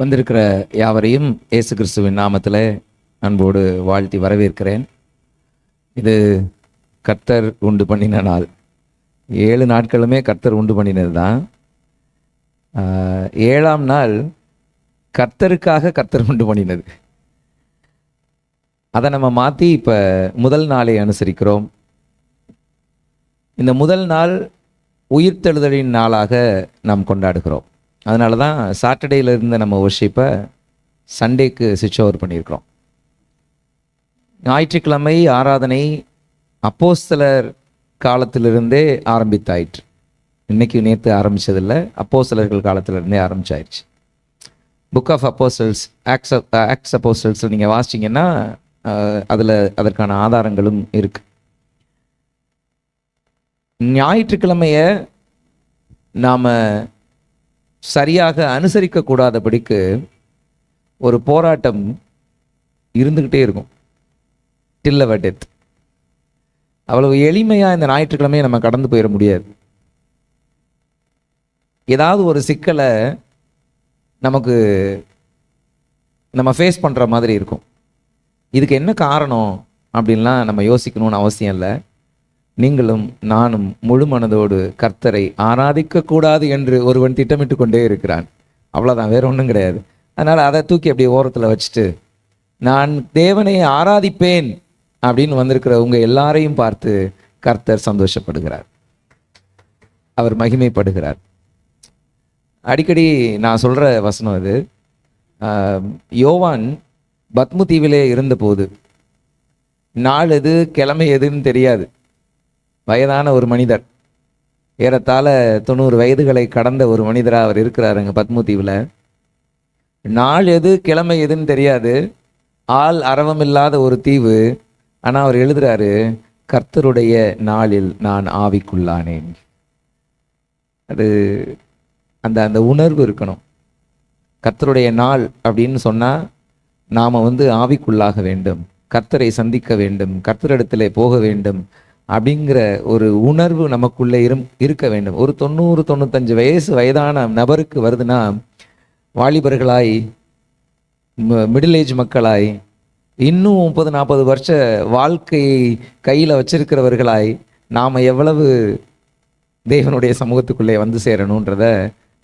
வந்திருக்கிற யாவரையும் இயேசு கிறிஸ்துவின் நாமத்தில் அன்போடு வாழ்த்தி வரவேற்கிறேன். இது கர்த்தர் உண்டு பண்ணின நாள். 7 நாட்களுமே கர்த்தர் உண்டு பண்ணினது தான். 7ஆம் நாள் கர்த்தருக்காக கர்த்தர் உண்டு பண்ணினது. அதை நம்ம மாற்றி இப்போ முதல் நாளை அனுசரிக்கிறோம். இந்த முதல் நாள் உயிர்த்தெழுதலின் நாளாக நாம் கொண்டாடுகிறோம். அதனால தான் சாட்டர்டேயிலிருந்து நம்ம வர்ஷிப்பை சண்டேக்கு ஸ்விட்ச் ஓவர் பண்ணியிருக்கிறோம். ஞாயிற்றுக்கிழமை ஆராதனை அப்போஸ்தலர் காலத்திலிருந்தே ஆரம்பித்தாயிற்று. இன்றைக்கி நேற்று ஆரம்பித்ததில்லை, அப்போஸ்தலர்கள் காலத்திலிருந்தே ஆரம்பிச்சாயிடுச்சு. Book of apostles, acts apostles நீங்கள் வாசிச்சிங்கன்னா அதில் அதற்கான ஆதாரங்களும் இருக்குது. ஞாயிற்றுக்கிழமையை நாம் சரியாக அனுசரிக்கக்கூடாதபடிக்கு ஒரு போராட்டம் இருந்துக்கிட்டே இருக்கும். டில் அவர் டெத். அவ்வளவு எளிமையாக இந்த ஞாயிற்றுக்கிழமையை நம்ம கடந்து போயிட முடியாது. ஏதாவது ஒரு சிக்கலை நம்ம ஃபேஸ் பண்ணுற மாதிரி இருக்கும். இதுக்கு என்ன காரணம் அப்படின்லாம் நம்ம யோசிக்கணும்னு அவசியம் இல்லை. நீங்களும் நானும் முழு மனதோடு கர்த்தரை ஆராதிக்கக்கூடாது என்று ஒருவன் திட்டமிட்டு கொண்டே இருக்கிறான். அவ்வளோதான், வேற ஒன்றும் கிடையாது. அதனால் அதை தூக்கி அப்படியே ஓரத்தில் வச்சுட்டு நான் தேவனை ஆராதிப்பேன் அப்படின்னு வந்திருக்கிற உங்கள் எல்லாரையும் பார்த்து கர்த்தர் சந்தோஷப்படுகிறார், அவர் மகிமைப்படுகிறார். அடிக்கடி நான் சொல்கிற வசனம் இது. யோவான் பத்மு தீவிலே இருந்தபோது நாள் எது கிழமை எதுன்னு தெரியாது. வயதான ஒரு மனிதர், ஏறத்தாழ 90 வயதுகளை கடந்த ஒரு மனிதராக அவர் இருக்கிறாருங்க பத்மு தீவில். நாள் எது கிழமை எதுன்னு தெரியாது, ஆள் அரவமில்லாத ஒரு தீவு. ஆனால் அவர் எழுதுறாரு, கர்த்தருடைய நாளில் நான் ஆவிக்குள்ளானேன். அது அந்த உணர்வு இருக்கணும். கர்த்தருடைய நாள் அப்படின்னு சொன்னால் நாம் ஆவிக்குள்ளாக வேண்டும், கர்த்தரை சந்திக்க வேண்டும், கர்த்தரிடத்தில் போக வேண்டும் அப்படிங்கிற ஒரு உணர்வு நமக்குள்ளே இருக்க வேண்டும். ஒரு 90-95 வயதான நபருக்கு வருதுன்னா, வாலிபர்களாய், மிடில் ஏஜ் மக்களாய், இன்னும் 30-40 வருஷ வாழ்க்கையை கையில் வச்சிருக்கிறவர்களாய் நாம் எவ்வளவு தேவனுடைய சமூகத்துக்குள்ளே வந்து சேரணுன்றத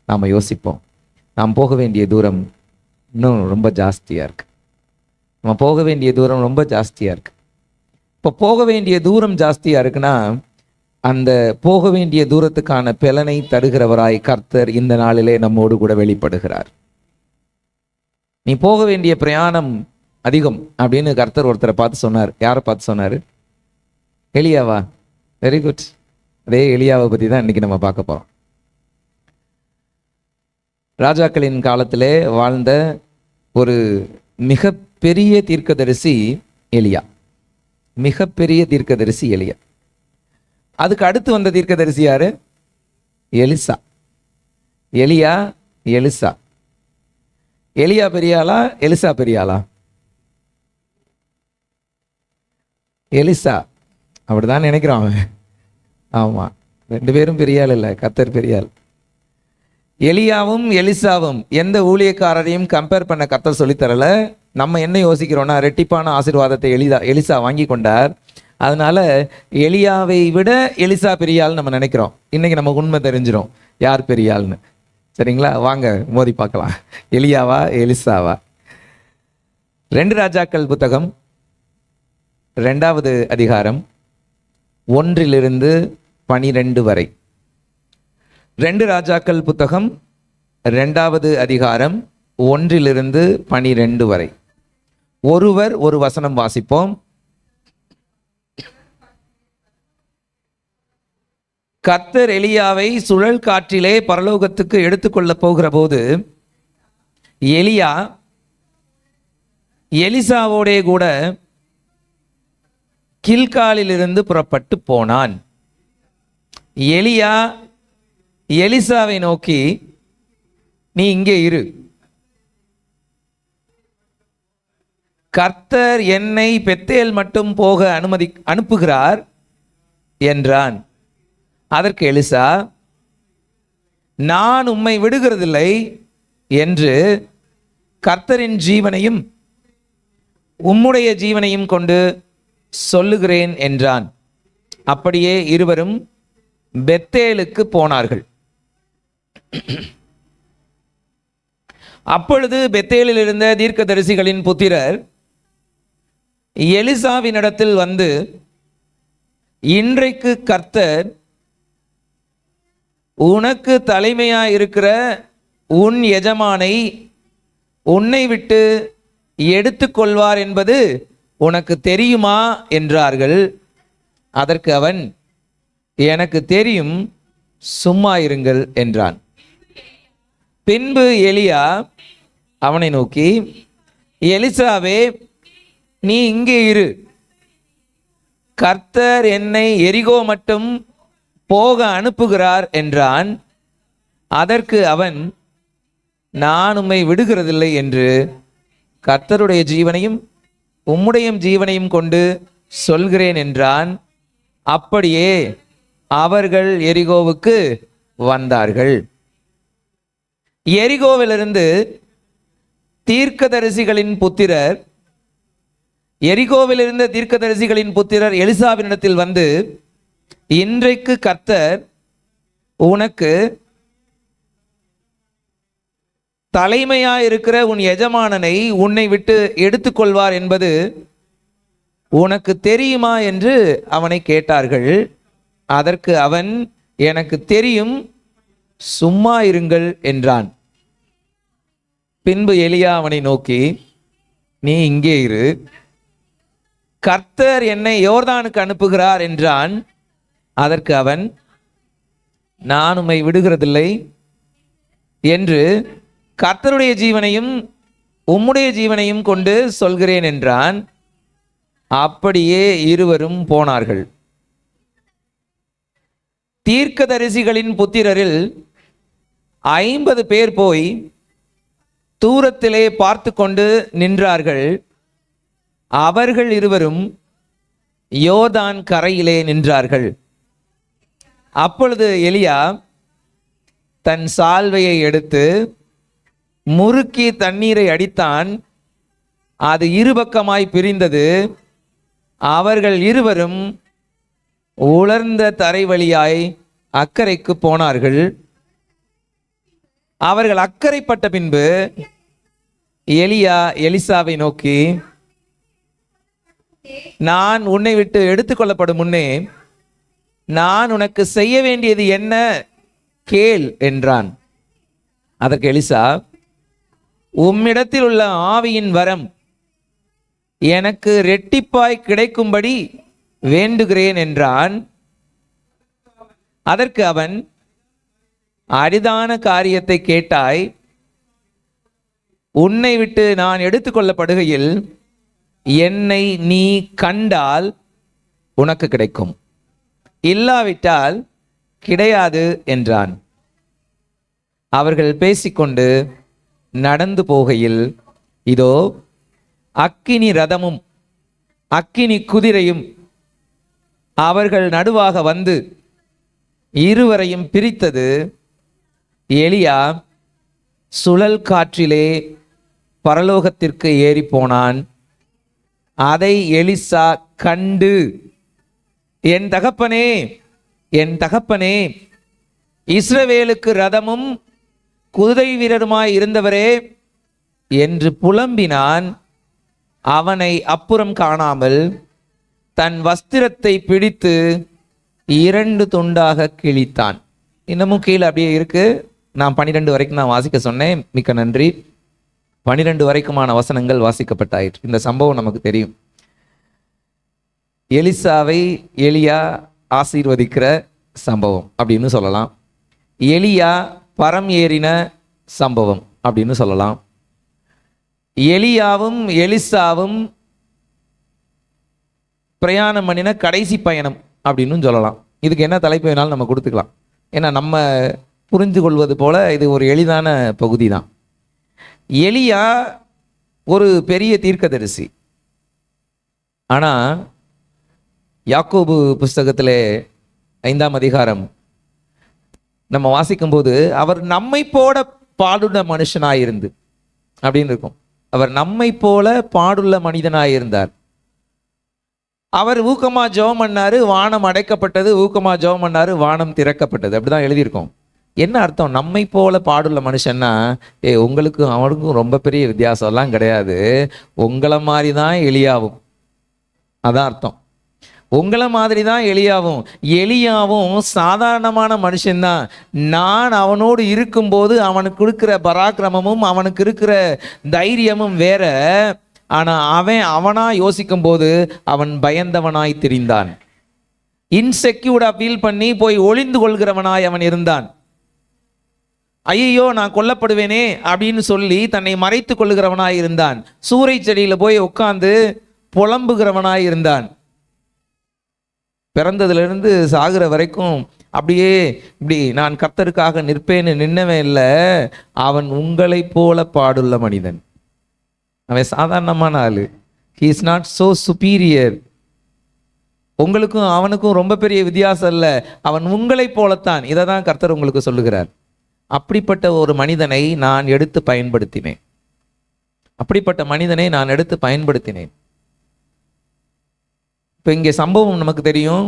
நாம் யோசிப்போம். நாம் போக வேண்டிய தூரம் இன்னும் ரொம்ப ஜாஸ்தியாக இருக்குது. நம்ம போக வேண்டிய தூரம் ரொம்ப ஜாஸ்தியாக இருக்குது. இப்போ போக வேண்டிய தூரம் ஜாஸ்தியாக இருக்குன்னா, அந்த போக வேண்டிய தூரத்துக்கான பலனை தருகிறவராய் கர்த்தர் இந்த நாளிலே நம்மோடு கூட வெளிப்படுகிறார். நீ போக வேண்டிய பிரயாணம் அதிகம் அப்படின்னு கர்த்தர் ஒருத்தரை பார்த்து சொன்னார். யாரை பார்த்து சொன்னார்? எலியாவா? Very good. அதே எலியாவை பற்றி தான் இன்றைக்கி நம்ம பார்க்க போகிறோம். ராஜாக்களின் காலத்திலே வாழ்ந்த ஒரு மிகப்பெரிய தீர்க்கதரிசி எலியா. மிகப்பெரிய தீர்க்கதரிசி எலியா. அதுக்கு அடுத்து வந்த தீர்க்கதரிசி யாரு? எலிசா. எலியா, எலிசா. எலியா பெரியாளா, எலிசா பெரியாளா? எலிசா. அப்படிதான் நினைக்கிறான் அவன். ஆமாம், 2 பேரும் பெரியாள் இல்லை, கர்த்தர் பெரியாள். எலியாவும் எலிசாவும் எந்த ஊழியக்காரரையும் கம்பேர் பண்ண கர்த்தர் சொல்லித்தரல. நம்ம என்ன யோசிக்கிறோன்னா, ரெட்டிப்பான ஆசீர்வாதத்தை எலிசா வாங்கி கொண்டார், அதனால எலியாவை விட எலிசா பெரியாள்னு நம்ம நினைக்கிறோம். இன்னைக்கு நமக்கு உண்மை தெரிஞ்சிடும் யார் பெரியாள்னு. சரிங்களா? வாங்க மோதி பார்க்கலாம். எலியாவா எலிசாவா? 2 ராஜாக்கள் புத்தகம் 2வது அதிகாரம் 1-12 வரை. 2 ராஜாக்கள் புத்தகம் 2வது அதிகாரம் 1-12 வரை. ஒருவர் ஒரு வசனம் வாசிப்போம். கர்த்தர் எலியாவை சுழல் காற்றிலே பரலோகத்துக்கு எடுத்துக்கொள்ள போகிற போது எலியா எலிசாவோடே கூட கில்காலிலிருந்து புறப்பட்டு போனான். எலியா எலிசாவை நோக்கி, நீ இங்கே இரு, கர்த்தர் என்னை பெத்தேல் மட்டும் போக அனுப்புகிறார் என்றான். அதற்கு எலிசா, நான் உம்மை விடுகிறதில்லை என்று கர்த்தரின் ஜீவனையும் உம்முடைய ஜீவனையும் கொண்டு சொல்லுகிறேன் என்றான். அப்படியே இருவரும் பெத்தேலுக்கு போனார்கள். அப்பொழுது பெத்தேலில் இருந்த தீர்க்கதரிசிகளின் புத்திரர் எலிசாவினிடத்தில் வந்து, இன்றைக்கு கர்த்தர் உனக்கு தலைமையாயிருக்கிற உன் எஜமானை உன்னை விட்டு எடுத்துக்கொள்வார் என்பது உனக்கு தெரியுமா என்றார்கள். அதற்கு அவன், எனக்கு தெரியும், சும்மா இருங்கள் என்றான். பின்பு எலியா அவனை நோக்கி, எலிசாவே, நீ இங்கே இரு, கர்த்தர் என்னை எரிகோ மட்டும் போக அனுப்புகிறார் என்றான். அதற்கு அவன், நான் உம்மை விடுகிறதில்லை என்று கர்த்தருடைய ஜீவனையும் உம்முடைய ஜீவனையும் கொண்டு சொல்கிறேன் என்றான். அப்படியே அவர்கள் எரிகோவுக்கு வந்தார்கள். எரிகோவிலிருந்து தீர்க்கதரிசிகளின் புத்திரர் எலிசாவினிடத்தில் வந்து, இன்றைக்கு கர்த்தர் உனக்கு தலைமையாயிருக்கிற உன் எஜமானனை உன்னை விட்டு எடுத்துக்கொள்வார் என்பது உனக்கு தெரியுமா என்று அவனை கேட்டார்கள். அதற்கு அவன், எனக்கு தெரியும், சும்மா இருங்கள் என்றான். பின்பு எலியா அவனை நோக்கி, நீ இங்கே இரு, கர்த்தர் என்னை யோர்தானுக்கு அனுப்புகிறார் என்றான். அதற்கு அவன், நான் உம்மை விடுகிறதில்லை என்று கர்த்தருடைய ஜீவனையும் உம்முடைய ஜீவனையும் கொண்டு சொல்கிறேன் என்றான். அப்படியே இருவரும் போனார்கள். தீர்க்கதரிசிகளின் புத்திரரில் 50 பேர் போய் தூரத்திலே பார்த்து கொண்டு நின்றார்கள். அவர்கள் இருவரும் யோர்தான் கரையிலே நின்றார்கள். அப்பொழுது எலியா தன் சால்வையை எடுத்து முறுக்கி தண்ணீரை அடித்தான். அது இருபக்கமாய் பிரிந்தது. அவர்கள் இருவரும் உலர்ந்த தரை வழியாய் அக்கரைக்கு போனார்கள். அவர்கள் அக்கரைப்பட்ட பின்பு எலியா எலிசாவை நோக்கி, நான் உன்னை விட்டு எடுத்துக்கொள்ளப்படும் முன்னே நான் உனக்கு செய்ய வேண்டியது என்ன கேள் என்றான். அதற்கு எலிசா, உம்மிடத்தில் உள்ள ஆவியின் வரம் எனக்கு இரட்டிப்பாய் கிடைக்கும்படி வேண்டுகிறேன் என்றான். அதற்கு அவன், அரிதான காரியத்தை கேட்டாய். உன்னை விட்டு நான் எடுத்துக்கொள்ளப்படுகையில் என்னை நீ கண்டால் உனக்கு கிடைக்கும், இல்லாவிட்டால் கிடையாது என்றான். அவர்கள் பேசிக்கொண்டு நடந்து போகையில், இதோ அக்கினி ரதமும் அக்கினி குதிரையும் அவர்கள் நடுவாக வந்து இருவரையும் பிரித்தது. எலியா சுழல் காற்றிலே பரலோகத்திற்கு ஏறி போனான். அதை எலிசா கண்டு, என் தகப்பனே, என் தகப்பனே, இஸ்ரவேலுக்கு ரதமும் குதிரை வீரருமாய் இருந்தவரே என்று புலம்பினான். அவனை அப்புறம் காணாமல் தன் வஸ்திரத்தை பிடித்து 2 துண்டாக கிழித்தான். இன்னமும் கீழே அப்படியே இருக்கு. நான் 12 வரைக்கும் நான் வாசிக்க சொன்னேன். மிக்க நன்றி. 12 வரைக்குமான வசனங்கள் வாசிக்கப்பட்டாயிற்று. இந்த சம்பவம் நமக்கு தெரியும். எலிசாவை எலியா ஆசீர்வதிக்கிற சம்பவம் அப்படின்னு சொல்லலாம். எலியா பரம் ஏறின சம்பவம் அப்படின்னு சொல்லலாம். எலியாவும் எலிசாவும் பிரயாணம் பண்ணின கடைசி பயணம் அப்படின்னு சொல்லலாம். இதுக்கு என்ன தலைப்பு வேணாலும் நம்ம கொடுத்துக்கலாம். ஏன்னா நம்ம புரிந்து கொள்வது போல இது ஒரு எளிதான பகுதி தான். எலியா ஒரு பெரிய தீர்க்கதரிசி. ஆனால் யாக்கோபு புஸ்தகத்திலே 5ஆம் அதிகாரம் நம்ம வாசிக்கும்போது, அவர் நம்மை போட பாடுன மனுஷனாயிருந்து அப்படின்னு இருக்கும். அவர் நம்மை போல பாடுள்ள மனிதனாயிருந்தார். அவர் ஊக்கமா ஜெபம் பண்ணாரு, வானம் அடைக்கப்பட்டது. ஊக்கமா ஜெபம் பண்ணாரு, வானம் திறக்கப்பட்டது. அப்படிதான் எழுதியிருக்கோம். என்ன அர்த்தம்? நம்மை போல பாடுள்ள மனுஷன்னா, உங்களுக்கும் அவனுக்கும் ரொம்ப பெரிய வித்தியாசம்லாம் கிடையாது, உங்களை மாதிரி தான் எலியாவும். அதான் அர்த்தம். உங்களை மாதிரி தான் எலியாவும். எலியாவும் சாதாரணமான மனுஷன்தான். நான் அவனோடு இருக்கும்போது அவனுக்கு இருக்கிற பராக்கிரமமும் அவனுக்கு இருக்கிற தைரியமும் வேற. ஆனால் அவனா யோசிக்கும் போது அவன் பயந்தவனாய் திரிந்தான். இன்செக்யூர்டா ஃபீல் பண்ணி போய் ஒளிந்து கொள்கிறவனாய் அவன் இருந்தான். ஐயோ நான் கொல்லப்படுவேனே அப்படின்னு சொல்லி தன்னை மறைத்து கொள்ளுகிறவனாய் இருந்தான். சூறை செடியில் போய் உட்கார்ந்து புலம்புகிறவனாய் இருந்தான். பிறந்ததுலேருந்து சாகிற வரைக்கும் அப்படியே இப்படி நான் கர்த்தருக்காக நிற்பேன்னு நின்னவன் இல்லை. அவன் உங்களை போல பாடுள்ள மனிதன். அவன் சாதாரணமான ஆளு. He is not so superior. உங்களுக்கும் அவனுக்கும் ரொம்ப பெரிய வித்தியாசம் இல்லை. அவன் உங்களை போலத்தான். இதை தான் கர்த்தர் உங்களுக்கு சொல்லுகிறார். அப்படிப்பட்ட ஒரு மனிதனை நான் எடுத்து பயன்படுத்தினேன். அப்படிப்பட்ட மனிதனை நான் எடுத்து பயன்படுத்தினேன். இப்போ இங்கே சம்பவம் நமக்கு தெரியும்.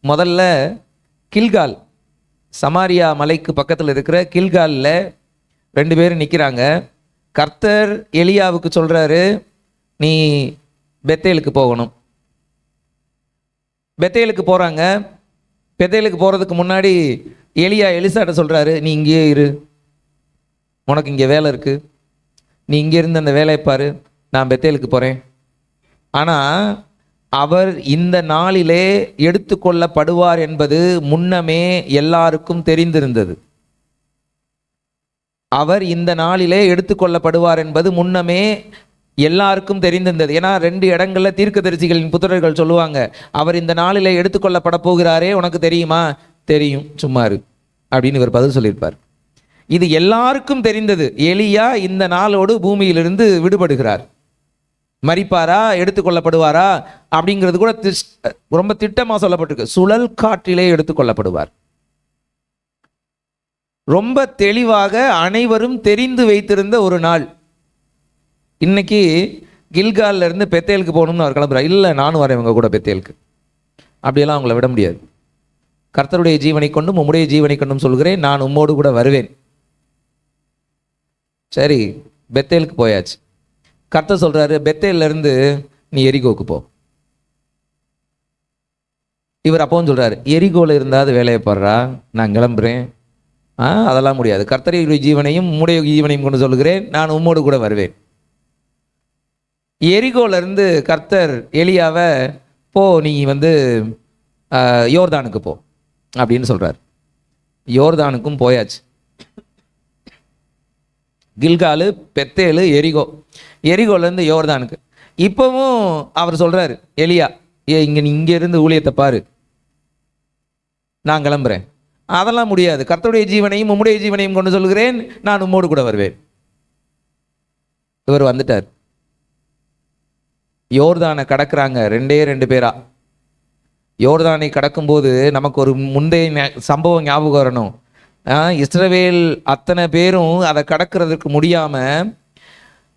முதல்ல கில்கால், சமாரியா மலைக்கு பக்கத்தில் இருக்கிற கில்காலில் 2 பேரும் நிற்கிறாங்க. கர்த்தர் எலியாவுக்கு சொல்கிறாரு, நீ பெத்தேலுக்கு போகணும். பெத்தேலுக்கு போகிறாங்க. பெத்தேலுக்கு போகிறதுக்கு முன்னாடி எலியா எலிசாட்ட சொல்கிறாரு, நீ இங்கேயே இரு, உனக்கு இங்கே வேலை இருக்குது, நீ இங்கே இருந்து அந்த வேலையை பாரு, நான் பெத்தேலுக்கு போகிறேன். ஆனால் அவர் இந்த நாளிலே எடுத்துக்கொள்ளப்படுவார் என்பது முன்னமே எல்லாருக்கும் தெரிந்திருந்தது. அவர் இந்த நாளிலே எடுத்துக்கொள்ளப்படுவார் என்பது முன்னமே எல்லாருக்கும் தெரிந்திருந்தது. ஏன்னா 2 இடங்கள்ல தீர்க்கதரிசிகளின் புத்திரர்கள் சொல்லுவாங்க, அவர் இந்த நாளிலே எடுத்துக்கொள்ளப்பட போகிறாரே, உனக்கு தெரியுமா? தெரியும், சும்மாரு அப்படின்னு இவர் பதில் சொல்லியிருப்பார். இது எல்லாருக்கும் தெரிந்தது. எலியா இந்த நாளோடு பூமியிலிருந்து விடுபடுகிறார். மரிப்பாரா, எடுத்துக்கொள்ளப்படுவாரா அப்படிங்கிறது கூட ரொம்ப திட்டமாக சொல்லப்பட்டிருக்கு. சுழல் காற்றிலே எடுத்துக்கொள்ளப்படுவார். ரொம்ப தெளிவாக அனைவரும் தெரிந்து வைத்திருந்த ஒரு நாள். இன்னைக்கு கில்கால்ல இருந்து பெத்தேலுக்கு போகணும்னு அவர் கிளம்புறார். இல்லை, நானும் வரேன் இவங்க கூட பெத்தேலுக்கு. அப்படியெல்லாம் அவங்கள விட முடியாது. கர்த்தருடைய ஜீவனை கொண்டும் உம்முடைய ஜீவனை கொண்டும் சொல்கிறேன், நான் உம்மோடு கூட வருவேன். சரி, பெத்தேலுக்கு போயாச்சு. கர்த்தர் சொல்றாரு, பெத்தேல்ல இருந்து நீ எரிகோக்கு போ. இவர் அப்பவும் சொல்றாரு, எரிகோல இருந்தாது வேலையை பாடுறா, நான் கிளம்புறேன். அதெல்லாம் முடியாது, கர்த்தருடைய ஜீவனையும் உம்முடைய ஜீவனையும் கொண்டு சொல்லுகிறேன், நான் உம்மோடு கூட வருவேன். எரிகோல இருந்து கர்த்தர் எலியாவை, போ நீ யோர்தானுக்கு போ அப்படின்னு சொல்றார். யோர்தானுக்கும் போயாச்சு. கில்காலு, பெத்தேலு, எரிகோ. எரிகோலேருந்து யோர்தானுக்கு. இப்போவும் அவர் சொல்கிறார், எலியா, நீ இங்கே இருந்து ஊழியத்தை பாரு, நான் கிளம்புறேன். அதெல்லாம் முடியாது, கர்த்தருடைய ஜீவனையும் உம்முடைய ஜீவனையும் கொண்டு சொல்கிறேன், நான் உம்மோடு கூட வருவேன். இவர் வந்துட்டார். யோர்தானை கடக்குறாங்க 2 பேரா. யோர்தானை கடக்கும்போது நமக்கு ஒரு முந்தைய சம்பவம் ஞாபகம் வரணும். இஸ்ரவேல் அத்தனை பேரும் அதை கடக்கிறதுக்கு முடியாமல்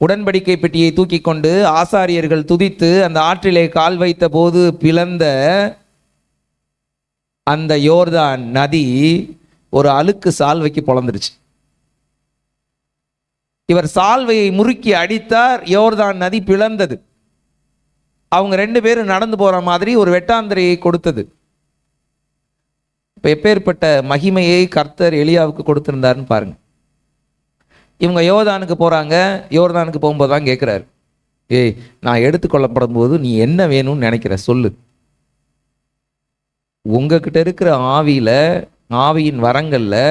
உடன்படிக்கை பெட்டியை தூக்கி கொண்டு ஆசாரியர்கள் துதித்து அந்த ஆற்றிலே கால் வைத்த போது பிளந்த அந்த யோர்தான் நதி ஒரு அழுக்கு சால்வைக்கு பொளந்துருச்சு. இவர் சால்வையை முறுக்கி அடித்தார், யோர்தான் நதி பிளந்தது. அவங்க 2 பேரும் நடந்து போகிற மாதிரி ஒரு வெட்டாந்திரையை கொடுத்தது. இப்போ எப்பேற்பட்ட மகிமையை கர்த்தர் எலியாவுக்கு கொடுத்திருந்தாருன்னு பாருங்க. இவங்க யோர்தானுக்கு போகிறாங்க. யோர்தானுக்கு போகும்போது தான் கேட்குறாரு, நான் எடுத்துக்கொள்ளப்படும் போது நீ என்ன வேணும்னு நினைக்கிற சொல்லு. உங்ககிட்ட இருக்கிற ஆவியின் வரங்களில்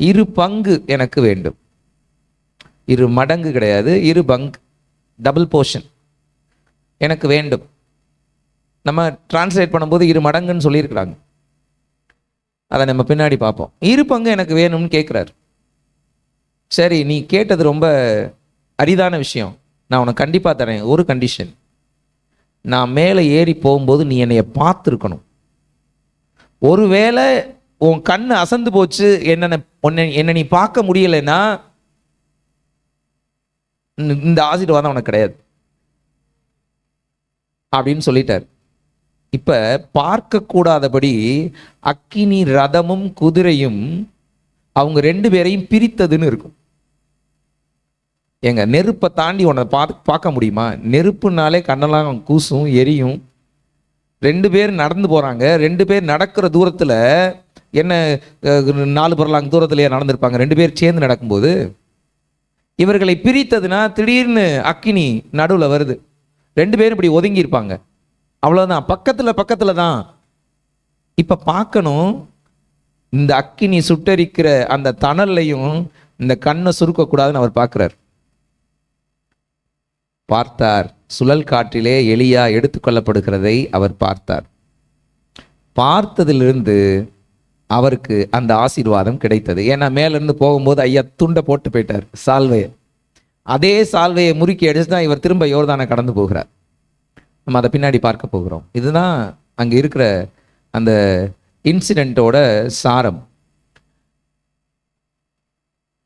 2 பங்கு எனக்கு வேண்டும். 2 மடங்கு கிடையாது, 2 பங்கு, டபுள் போர்ஷன் எனக்கு வேண்டும். நம்ம டிரான்ஸ்லேட் பண்ணும்போது 2 மடங்குன்னு சொல்லியிருக்கிறாங்க, அதை நம்ம பின்னாடி பார்ப்போம். 2 பங்கு எனக்கு வேணும்னு கேட்குறாரு. சரி, நீ கேட்டது ரொம்ப அரிதான விஷயம், நான் உனக்கு கண்டிப்பாக தரேன். ஒரு கண்டிஷன், நான் மேலே ஏறி போகும்போது நீ என்னைய பார்த்துருக்கணும். ஒருவேளை உன் கண்ணு அசந்து போச்சு, என்ன நீ பார்க்க முடியலைன்னா இந்த ஆசீர்வாதம் உனக்கு கிடையாது அப்படின்னு சொல்லிட்டார். இப்ப பார்க்கக்கூடாதபடி அக்கினி ரதமும் குதிரையும் அவங்க 2 பேரையும் பிரித்ததுன்னு இருக்கும். எங்க நெருப்பை தாண்டி உன்னை பார்க்க முடியுமா? நெருப்புனாலே கண்ணெல்லாம் கூசும், எரியும். 2 பேர் நடந்து போறாங்க. 2 பேர் நடக்கிற தூரத்துல என்ன 4 பரலாங்க தூரத்திலேயே நடந்திருப்பாங்க 2 பேர் சேர்ந்து நடக்கும்போது. இவர்களை பிரித்ததுன்னா திடீர்னு அக்கினி நடுவில் வருது, 2 பேரும் இப்படி ஒதுங்கி இருப்பாங்க, அவ்வளவுதான், பக்கத்துல தான். இப்ப பார்க்கணும், இந்த அக்கினி சுட்டரிக்கிற அந்த தணல்லையும் இந்த கண்ணை சுருக்கக்கூடாதுன்னு அவர் பார்க்கிறார். பார்த்தார், சுழல் காற்றிலே எலியா எடுத்துக்கொள்ளப்படுகிறதை அவர் பார்த்தார். பார்த்ததிலிருந்து அவருக்கு அந்த ஆசீர்வாதம் கிடைத்தது. ஏன்னா மேலிருந்து போகும்போது ஐயா துண்டை போட்டு போயிட்டார் சால்வையை. அதே சால்வையை முறுக்கி அடிச்சு தான் இவர் திரும்ப யோர்தானை கடந்து போகிறார். நம்ம அதை பின்னாடி பார்க்க போகிறோம். இதுதான் அங்கே இருக்கிற அந்த இன்சிடென்ட்டோட சாரம்.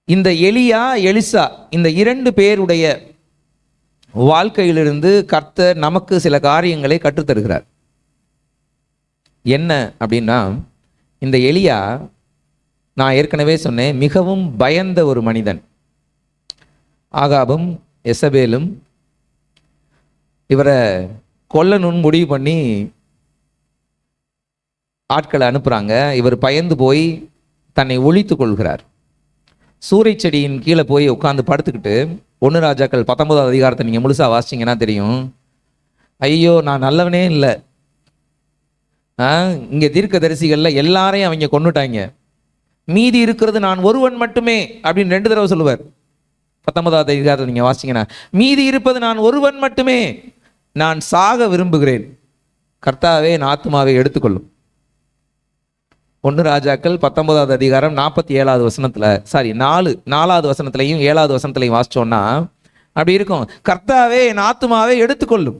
இந்த எலியா எலிசா இந்த 2 பேருடைய வாழ்க்கையிலிருந்து கர்த்தர் நமக்கு சில காரியங்களை கற்றுத்தருகிறார். என்ன அப்படின்னா, இந்த எலியா நான் ஏற்கனவே சொன்னேன், மிகவும் பயந்த ஒரு மனிதன். ஆகாபும் எசபேலும் இவரை கொல்லணும்னு முடிவு பண்ணி ஆட்களை அனுப்புகிறாங்க. இவர் பயந்து போய் தன்னை ஒழித்து கொள்கிறார். சூறை செடியின் கீழே போய் உட்காந்து படுத்துக்கிட்டு 1 ராஜாக்கள் 19வது அதிகாரத்தை நீங்கள் முழுசாக வாசிச்சிங்கன்னா தெரியும். ஐயோ நான் நல்லவனே இல்லை, இங்கே தீர்க்கதரிசிகளில் எல்லாரையும் அவங்க கொண்டுட்டாங்க, மீதி இருக்கிறது நான் ஒருவன் மட்டுமே அப்படின்னு 2 தடவை சொல்லுவார். 19வது அதிகாரத்தை நீங்கள் வாசிங்கன்னா, மீதி இருப்பது நான் ஒருவன் மட்டுமே, நான் சாக விரும்புகிறேன், கர்த்தாவே என் ஆத்துமாவை எடுத்துக்கொள்ளும். 1 ராஜாக்கள் 19வது அதிகாரம் 47வது வசனத்தில் 4வது வசனத்திலையும் 7வது வசனத்திலையும் வாசிச்சோன்னா அப்படி இருக்கும். கர்த்தாவே என் ஆத்துமாவை எடுத்துக்கொள்ளும்,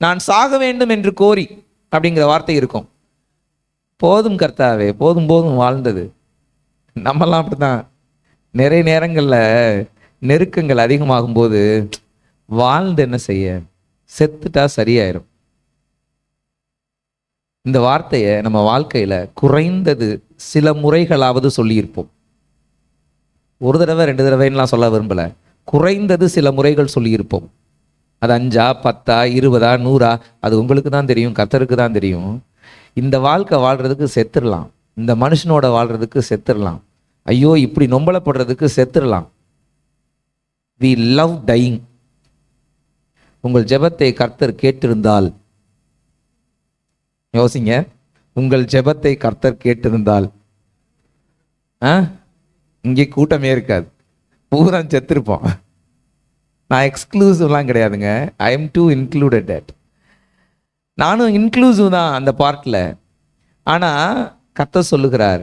நான் சாக வேண்டும் என்று கோரி அப்படிங்கிற வார்த்தை இருக்கும். போதும் கர்த்தாவே, போதும் போதும் வாழ்ந்தது. நம்மெல்லாம் அப்படித்தான். நிறைய நேரங்களில் நெருக்கங்கள் அதிகமாகும் போது வாழ்ந்து என்ன செய்ய, செத்துட்டா சரியாயிரும். இந்த வார்த்தையை நம்ம வாழ்க்கையில குறைந்தது சில முறைகளாவது சொல்லியிருப்போம். 1 தடவை 2 தடவைலாம் சொல்ல விரும்பல, குறைந்தது சில முறைகள் சொல்லியிருப்போம். அது 5, 10, 20, 100 அது உங்களுக்கு தான் தெரியும், கர்த்தருக்கு தான் தெரியும். இந்த வாழ்க்கை வாழ்றதுக்கு செத்துடலாம், இந்த மனுஷனோட வாழ்றதுக்கு செத்துடலாம், ஐயோ இப்படி நொம்பலப்படுறதுக்கு செத்துடலாம். we love dying. உங்கள் ஜெபத்தை கர்த்தர் கேட்டிருந்தால், யோசிங்க, உங்கள் ஜெபத்தை கர்த்தர் கேட்டிருந்தால் இங்கே கூட்டமே இருக்காது, பூரா செத்துருப்போம். நான் எக்ஸ்க்ளூசிவ்லாம் கிடையாதுங்க, I am too included that. நானும் இன்க்ளூசிவ் தான் அந்த பார்ட்டில். ஆனால் கர்த்தர் சொல்லுகிறார்,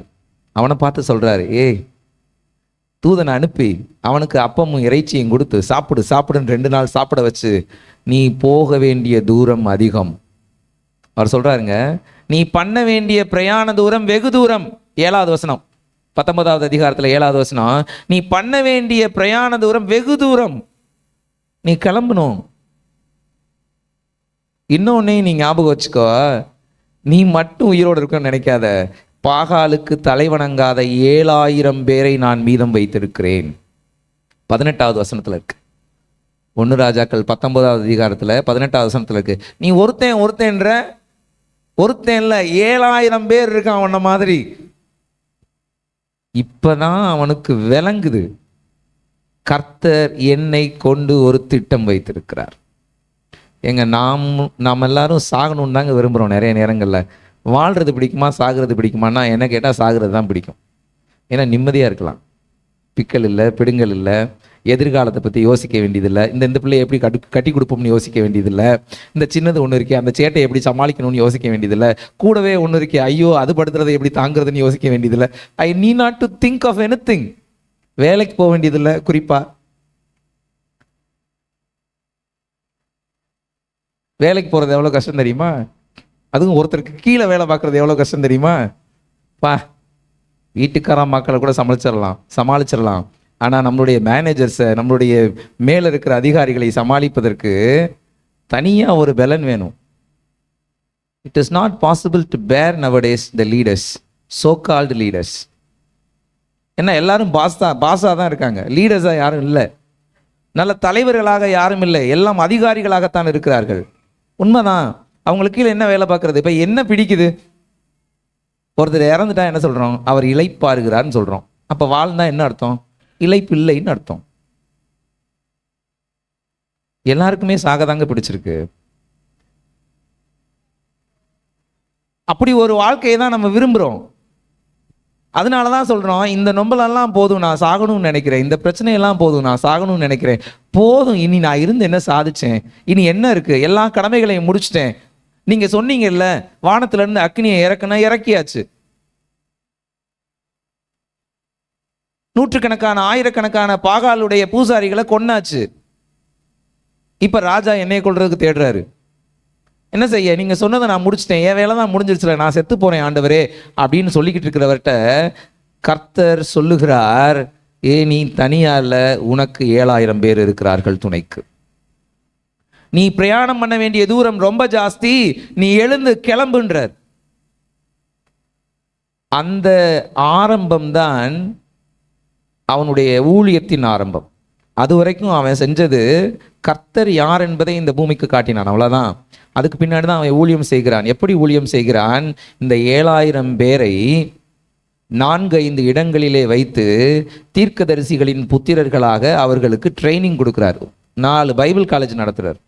அவனை பார்த்து சொல்கிறாரு, ஏய் தூதனை அனுப்பி அவனுக்கு அப்பமும் இறைச்சியும் கொடுத்து சாப்பிடுன்னு 2 நாள் சாப்பிட வச்சு, நீ போக வேண்டிய தூரம் அதிகம். அவர் சொல்றாருங்க, நீ பண்ண வேண்டிய பிரயாண தூரம் வெகு தூரம். 7வது வசனம் 19வது அதிகாரத்தில் 7வது வசனம், நீ பண்ண வேண்டிய பிரயாண தூரம் வெகு தூரம், நீ கிளம்பணும். இன்னொன்னே நீ ஞாபகம் வச்சுக்கோ, நீ மட்டும் உயிரோடு இருக்கணும்னு நினைக்காத, பாகாலுக்கு தலைவணங்காத 7000 பேரை நான் மீதம் வைத்திருக்கிறேன். 18வது வசனத்தில் இருக்கு. 1 ராஜாக்கள் 19வது அதிகாரத்தில் 18வது வசனத்தில் இருக்கு. நீ ஒருத்தன்ற ஒருத்தன்ல 7000 பேர் இருக்கான் உன்ன மாதிரி. இப்பதான் அவனுக்கு விளங்குது, கர்த்தர் என்னை கொண்டு ஒரு திட்டம் வைத்திருக்கிறார். எங்க நாம் எல்லாரும் சாகணும்னு தாங்க விரும்புகிறோம். நிறைய நேரங்களில் வாழ்றது பிடிக்குமா சாகிறது பிடிக்குமான்னா என்ன கேட்டால் சாகிறது தான் பிடிக்கும். ஏன்னா நிம்மதியாக இருக்கலாம், பிக்கல் இல்லை, பிடுங்கல் இல்லை, எதிர்காலத்தை பற்றி யோசிக்க வேண்டியதில்லை, இந்த பிள்ளையை எப்படி கட்டி கொடுப்போம்னு யோசிக்க வேண்டியதில்லை, இந்த சின்னது ஒன்று இருக்கே அந்த சேட்டை எப்படி சமாளிக்கணும்னு யோசிக்க வேண்டியதில்லை, கூடவே ஒன்று இருக்கே ஐயோ அது படுத்துறதை எப்படி தாங்கிறதுன்னு யோசிக்க வேண்டியதில்லை. I need not to think of anything. வேலைக்கு போக வேண்டியதில்லை. குறிப்பாக வேலைக்கு போகிறது எவ்வளோ கஷ்டம் தெரியுமா? அதுவும் ஒருத்தருக்கு கீழே வேலை பார்க்குறது எவ்வளோ கஷ்டம் தெரியுமா? வீட்டுக்கார மக்களை கூட சமாளிச்சிடலாம். ஆனால் நம்மளுடைய மேனேஜர்ஸை, நம்மளுடைய மேலே இருக்கிற அதிகாரிகளை சமாளிப்பதற்கு தனியாக ஒரு பலன் வேணும். It is not possible to bear nowadays the leaders, so called leaders. ஏன்னா எல்லாரும் பாஸாக தான் இருக்காங்க, லீடர்ஸாக யாரும் இல்லை, நல்ல தலைவர்களாக யாரும் இல்லை, எல்லாம் அதிகாரிகளாகத்தான் இருக்கிறார்கள். உண்மைதான். அவங்களுக்கு கீழே என்ன வேலை பார்க்கறது? இப்போ என்ன பிடிக்குது? ஒருத்தர் இறந்துட்டா என்ன சொல்கிறோம்? அவர் இளைப்பாறுகிறார்னு சொல்கிறோம். அப்போ வாழ்ந்தா என்ன அர்த்தம்? இளைப்பு இல்லைன்னு அர்த்தம். எல்லாருக்குமே சாகதாங்க பிடிச்சிருக்கு. அப்படி ஒரு வாழ்க்கையை தான் நம்ம விரும்புகிறோம். அதனால தான் சொல்கிறோம், இந்த நொம்பலெல்லாம் போதும், நான் சாகணும்னு நினைக்கிறேன், இந்த பிரச்சனையெல்லாம் போதும், நான் சாகணும்னு நினைக்கிறேன், போதும், இனி நான் இருந்து என்ன சாதிச்சேன், இனி என்ன இருக்குது, எல்லா கடமைகளையும் முடிச்சிட்டேன். நீங்கள் சொன்னீங்கல்ல, வானத்திலேருந்து அக்னியை இறக்கியாச்சு. நூற்றுக்கணக்கான ஆயிரக்கணக்கான பாகாலுடைய பூசாரிகளை கொன்னாச்சு. இப்போ ராஜா என்னைய கொள்றதுக்கு தேடுறாரு. என்ன செய்ய? நீங்கள் சொன்னதை நான் முடிச்சிட்டேன், என் வேலை தான் முடிஞ்சிருச்சுல, நான் செத்து போகிறேன் ஆண்டவரே அப்படின்னு சொல்லிக்கிட்டு இருக்கிறவர்கிட்ட கர்த்தர் சொல்லுகிறார், நீ தனியால, உனக்கு 7000 பேர் இருக்கிறார்கள் துணைக்கு. நீ பிரயாணம் பண்ண வேண்டிய தூரம் ரொம்ப ஜாஸ்தி, நீ எழுந்து கிளம்புன்றார். அந்த ஆரம்பம்தான் அவனுடைய ஊழியத்தின் ஆரம்பம். அது வரைக்கும் அவன் செஞ்சது கர்த்தர் யார் என்பதை இந்த பூமிக்கு காட்டினான், அவ்வளோதான். அதுக்கு பின்னாடி தான் அவன் ஊழியம் செய்கிறான். எப்படி ஊழியம் செய்கிறான்? இந்த 7000 பேரை 4-5 இடங்களிலே வைத்து தீர்க்கதரிசிகளின் புத்திரர்களாக அவர்களுக்கு ட்ரைனிங் கொடுக்கிறார். 4 பைபிள் காலேஜ் நடத்துகிறார்.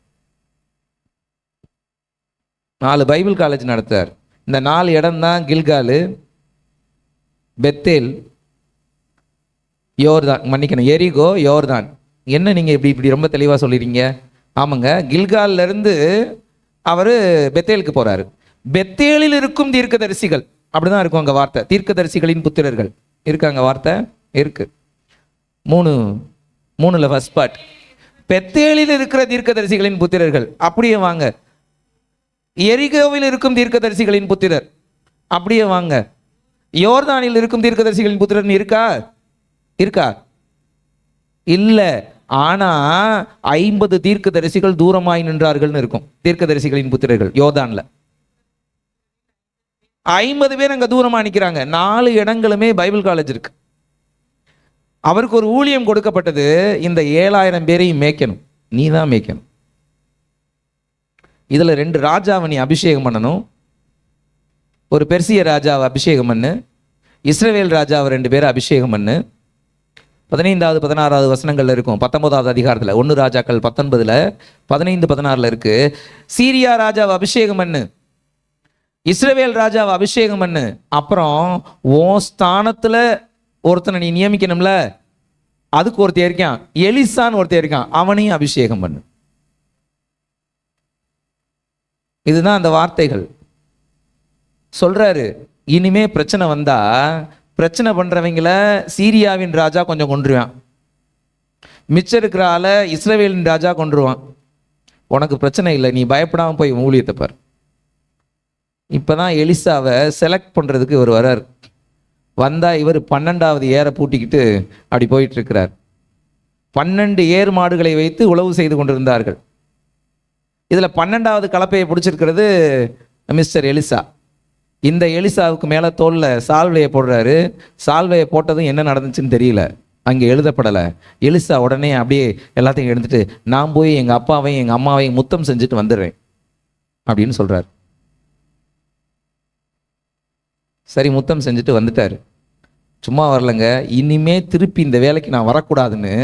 4 பைபிள் காலேஜ் நடத்துகிறார். இந்த 4 இடம் தான் கில்காலு, பெத்தேல், யோர்தான், மன்னிக்கணும், எரிகோ, யோர்தான். என்ன நீங்கள் இப்படி ரொம்ப தெளிவாக சொல்லிடுறீங்க? ஆமாங்க, கில்காலிருந்து அவர் பெத்தேலுக்கு போகிறாரு. பெத்தேலில் இருக்கும் தீர்க்கதரிசிகள், அப்படிதான் இருக்கும் அங்கே வார்த்தை, தீர்க்கதரிசிகளின் புத்திரர்கள் இருக்காங்க, வார்த்தை இருக்கு. 3 ஃபர்ஸ்ட் பார்ட். பெத்தேலில் இருக்கிற தீர்க்கதரிசிகளின் புத்திரர்கள், அப்படியே வாங்க. எரிகோவில் இருக்கும் தீர்க்கதரிசிகளின் புத்திரர், அப்படியே வாங்க. யோர்தானில் இருக்கும் தீர்க்கதரிசிகளின் புத்திரன் இருக்கா? இல்லை. ஆனால் 50 தீர்க்கதரிசிகள் தூரமாய் நின்றார்கள்னு இருக்கும். தீர்க்கதரிசிகளின் புத்திரர்கள் யோர்தான்ல 50 பேர் அங்கே தூரமாக நிற்கிறாங்க. 4 இடங்களுமே பைபிள் காலேஜ் இருக்கு. அவருக்கு ஒரு ஊழியம் கொடுக்கப்பட்டது, இந்த 7000 பேரையும் மேய்க்கணும், நீ தான் மேய்க்கணும். இதில் 2 ராஜாவை நீ அபிஷேகம் பண்ணணும். ஒரு பெர்சிய ராஜாவை அபிஷேகம் பண்ணு, இஸ்ரவேல் ராஜாவை 2 பேரை அபிஷேகம் பண்ணு. 15வது 16வது வசனங்கள்ல இருக்கும். 19வது அதிகாரத்தில் 1 ராஜாக்கள் 19ல் 15 16ல் இருக்கு. சீரியா ராஜாவை அபிஷேகம் பண்ணு, இஸ்ரவேல் ராஜாவை அபிஷேகம் பண்ணு. அப்புறம் உன் ஸ்தானத்தில் ஒருத்தனை நீ நியமிக்கணும்ல, அதுக்கு ஒருத்தர் இருக்கான், எலிசான்னு ஒருத்தர் இருக்கான், அவனையும் அபிஷேகம் பண்ணு. இதுதான் அந்த வார்த்தைகள். சொல்றாரு, இனிமே பிரச்சனை வந்தா பிரச்சனை பண்றவங்கள சீரியாவின் ராஜா கொஞ்சம் கொன்றுவான், மிச்சம் இருக்கிற ஆளை இஸ்ரவேலின் ராஜா கொன்றுவான். உனக்கு பிரச்சனை இல்லை, நீ பயப்படாமல் போய் ஊழியத்தை பார். இப்போதான் எலிசாவை செலக்ட் பண்ணுறதுக்கு இவர் வர்றார். வந்தால் இவர் 12வது ஏரை பூட்டிக்கிட்டு அப்படி போயிட்டு இருக்கிறார். 12 ஏர் மாடுகளை வைத்து உழவு செய்து கொண்டிருந்தார்கள். இதில் 12வது கலப்பையை பிடிச்சிருக்கிறது மிஸ்டர் எலிசா. இந்த எலிசாவுக்கு மேலே தோளில் சால்வையை போடுறாரு. சால்வையை போட்டதும் என்ன நடந்துச்சுன்னு தெரியல, அங்கே எழுதப்படலை. எலிசா உடனே அப்படியே எல்லாத்தையும் எடுத்துட்டு, நான் போய் எங்கள் அப்பாவையும் எங்கள் அம்மாவையும் முத்தம் செஞ்சுட்டு வந்துடுறேன் அப்படின்னு சொல்கிறார். சரி, முத்தம் செஞ்சுட்டு வந்துட்டார். சும்மா வரலைங்க, இனிமே திருப்பி இந்த வேலைக்கு நான் வரக்கூடாதுன்னு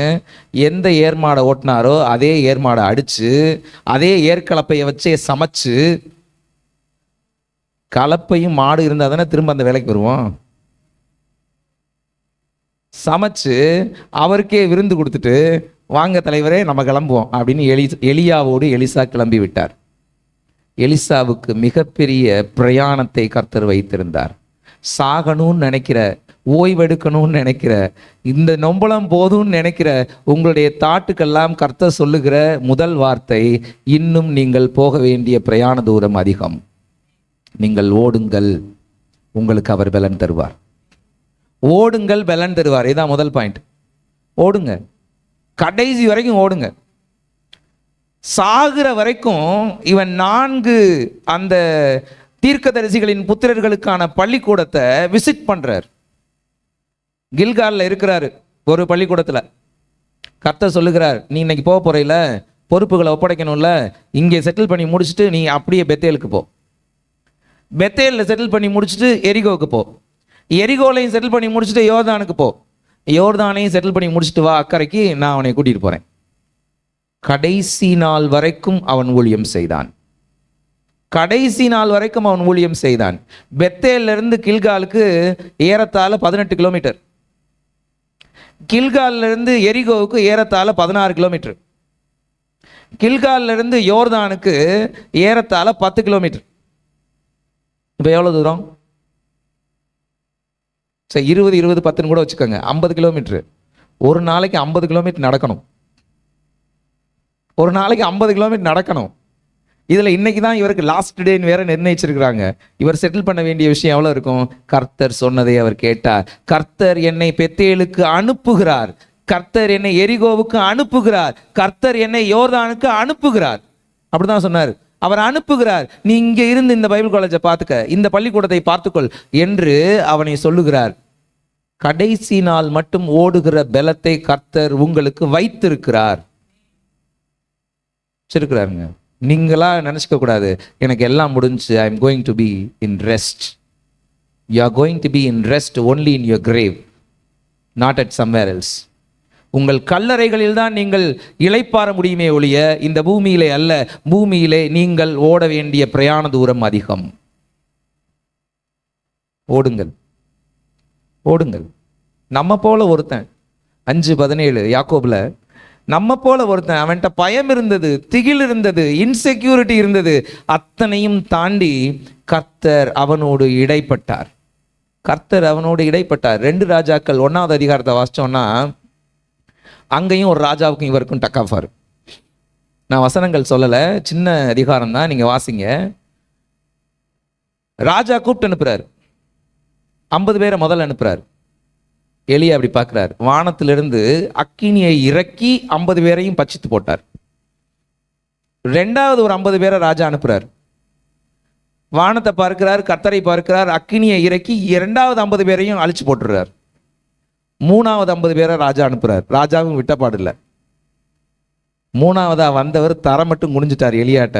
எந்த ஏர்மாடை ஓட்டினாரோ அதே ஏர்மாடை அடித்து அதே ஏற்கலப்பையை வச்சே சமைச்சு, கலப்பையும் மாடு இருந்தால் தானே திரும்ப அந்த வேலைக்கு வருவோம், சமைச்சு அவருக்கே விருந்து கொடுத்துட்டு, வாங்க தலைவரே நம்ம கிளம்புவோம் அப்படின்னு எலியாவோடு எலிசா கிளம்பி விட்டார். எலிசாவுக்கு மிகப்பெரிய பிரயாணத்தை கர்த்தர் வைத்திருந்தார். சாகணும்னு நினைக்கிற, ஓய்வெடுக்கணும்னு நினைக்கிற, இந்த நொம்பலம் போதும்னு நினைக்கிற உங்களுடைய தாட்டுக்கெல்லாம் கர்த்தர் சொல்லுகிற முதல் வார்த்தை, இன்னும் நீங்கள் போக வேண்டிய பிரயாண தூரம் அதிகம், நீங்கள் ஓடுங்கள், உங்களுக்கு அவர் பலன் தருவார். ஓடுங்கள், பலன் தருவார். இதான் முதல் பாயிண்ட். ஓடுங்க, கடைசி வரைக்கும் ஓடுங்க. சாகிற வரைக்கும் இவன் 4 அந்த தீர்க்கதரிசிகளின் புத்திரர்களுக்கான பள்ளிக்கூடத்தை விசிட் பண்றார். கில்கால்ல இருக்கிறாரு ஒரு பள்ளிக்கூடத்தில். கர்த்தர் சொல்லுகிறார், நீ இன்னைக்கு போக போறீல, பொறுப்புகளை ஒப்படைக்கணும்ல, இங்கே செட்டில் பண்ணி முடிச்சுட்டு நீ அப்படியே பெத்தேலுக்கு போ. பெத்தேலில் செட்டில் பண்ணி முடிச்சுட்டு எரிகோவுக்கு போ. எரிகோலையும் செட்டில் பண்ணி முடிச்சுட்டு யோர்தானுக்கு போ. யோர்தானையும் செட்டில் பண்ணி முடிச்சுட்டு வா அக்கறைக்கு, நான் அவனை கூட்டிகிட்டு போகிறேன். கடைசி நாள் வரைக்கும் அவன் ஊழியம் செய்தான். கடைசி நாள் வரைக்கும் அவன் ஊழியம் செய்தான். பெத்தேலிருந்து கில்காலுக்கு ஏறத்தாழ 18 கிலோமீட்டர். கில்காலிலிருந்து எரிகோவுக்கு ஏறத்தாழ 16 கிலோமீட்டர். கில்காலிலிருந்து யோர்தானுக்கு ஏறத்தாழ 10 கிலோமீட்டர். இப்போ எவ்வளோ தூரம்? சரி, 20 10 கூட வச்சுக்கோங்க, 50 கிலோமீட்டர். ஒரு நாளைக்கு 50 கிலோமீட்டர் நடக்கணும். ஒரு நாளைக்கு 50 கிலோமீட்டர் நடக்கணும். இதில் இன்னைக்கு தான் இவருக்கு லாஸ்ட் டேன்னு வேற நிர்ணயிச்சிருக்கிறாங்க. இவர் செட்டில் பண்ண வேண்டிய விஷயம் எவ்வளோ இருக்கும்? கர்த்தர் சொன்னதை அவர் கேட்டார். கர்த்தர் என்னை பெத்தேலுக்கு அனுப்புகிறார், கர்த்தர் என்னை எரிகோவுக்கு அனுப்புகிறார், கர்த்தர் என்னை யோர்தானுக்கு அனுப்புகிறார். அப்படிதான் சொன்னார். அவர் அனுப்புகிறார். நீ இங்கே இருந்து இந்த பைபிள் காலேஜை பார்த்துக்க, இந்த பள்ளிக்கூடத்தை பார்த்துக்கொள் என்று அவனை சொல்லுகிறார். கடைசி நாள் மட்டும் ஓடுகிற பலத்தை கர்த்தர் உங்களுக்கு வைத்திருக்கிறார். வச்சிருக்கிறாருங்க. நீங்களா நினச்சிக்க கூடாது, எனக்கு எல்லாம் முடிஞ்சு, I am going to be in rest. You are going to be in rest only in your grave, not at somewhere else. உங்கள் கல்லறைகளில் தான் நீங்கள் இளைப்பாற முடியுமே ஒழிய இந்த பூமியிலே அல்ல. பூமியிலே நீங்கள் ஓட வேண்டிய பிரயாண தூரம் அதிகம். ஓடுங்கள், ஓடுங்கள். நம்ம போல ஒருத்தன் 5:17 யாக்கோபுல, நம்ம போல ஒருத்தன், அவன்கிட்ட பயம் இருந்தது, திகில் இருந்தது, இன்செக்யூரிட்டி இருந்தது. அத்தனையும் தாண்டி கர்த்தர் அவனோடு இடைப்பட்டார். கர்த்தர் அவனோடு இடைப்பட்டார். 2 ராஜாக்கள் 1வது அதிகாரத்தை வாசிச்சோம்னா அங்கேயும் ஒரு ராஜாவுக்கும் இவருக்கும் டக்காஃபார். நான் வசனங்கள் சொல்லலை, சின்ன அதிகாரம் தான், நீங்கள் வாசிங்க. ராஜா கூப்பிட்டு அனுப்புறாரு. 50 பேரை முதல்ல அனுப்புறாரு. எலியா அப்படி பார்க்கிறார். வானத்திலிருந்து அக்கினியை இறக்கி 50 பேரையும் பட்சித்து போட்டார். 2வது ஒரு 50 பேரை ராஜா அனுப்புறார். வானத்தை பார்க்கிறார், கர்த்தரை பார்க்கிறார், அக்கினியை இறக்கி 2வது 50 பேரையும் அழிச்சு போட்டுறார். 3வது 50 பேரை ராஜா அனுப்புறார். ராஜாவும் விட்டப்பாடு இல்லை. 3வதா வந்தவர் தர மட்டும் குனிஞ்சிட்டார் எலியாட்ட.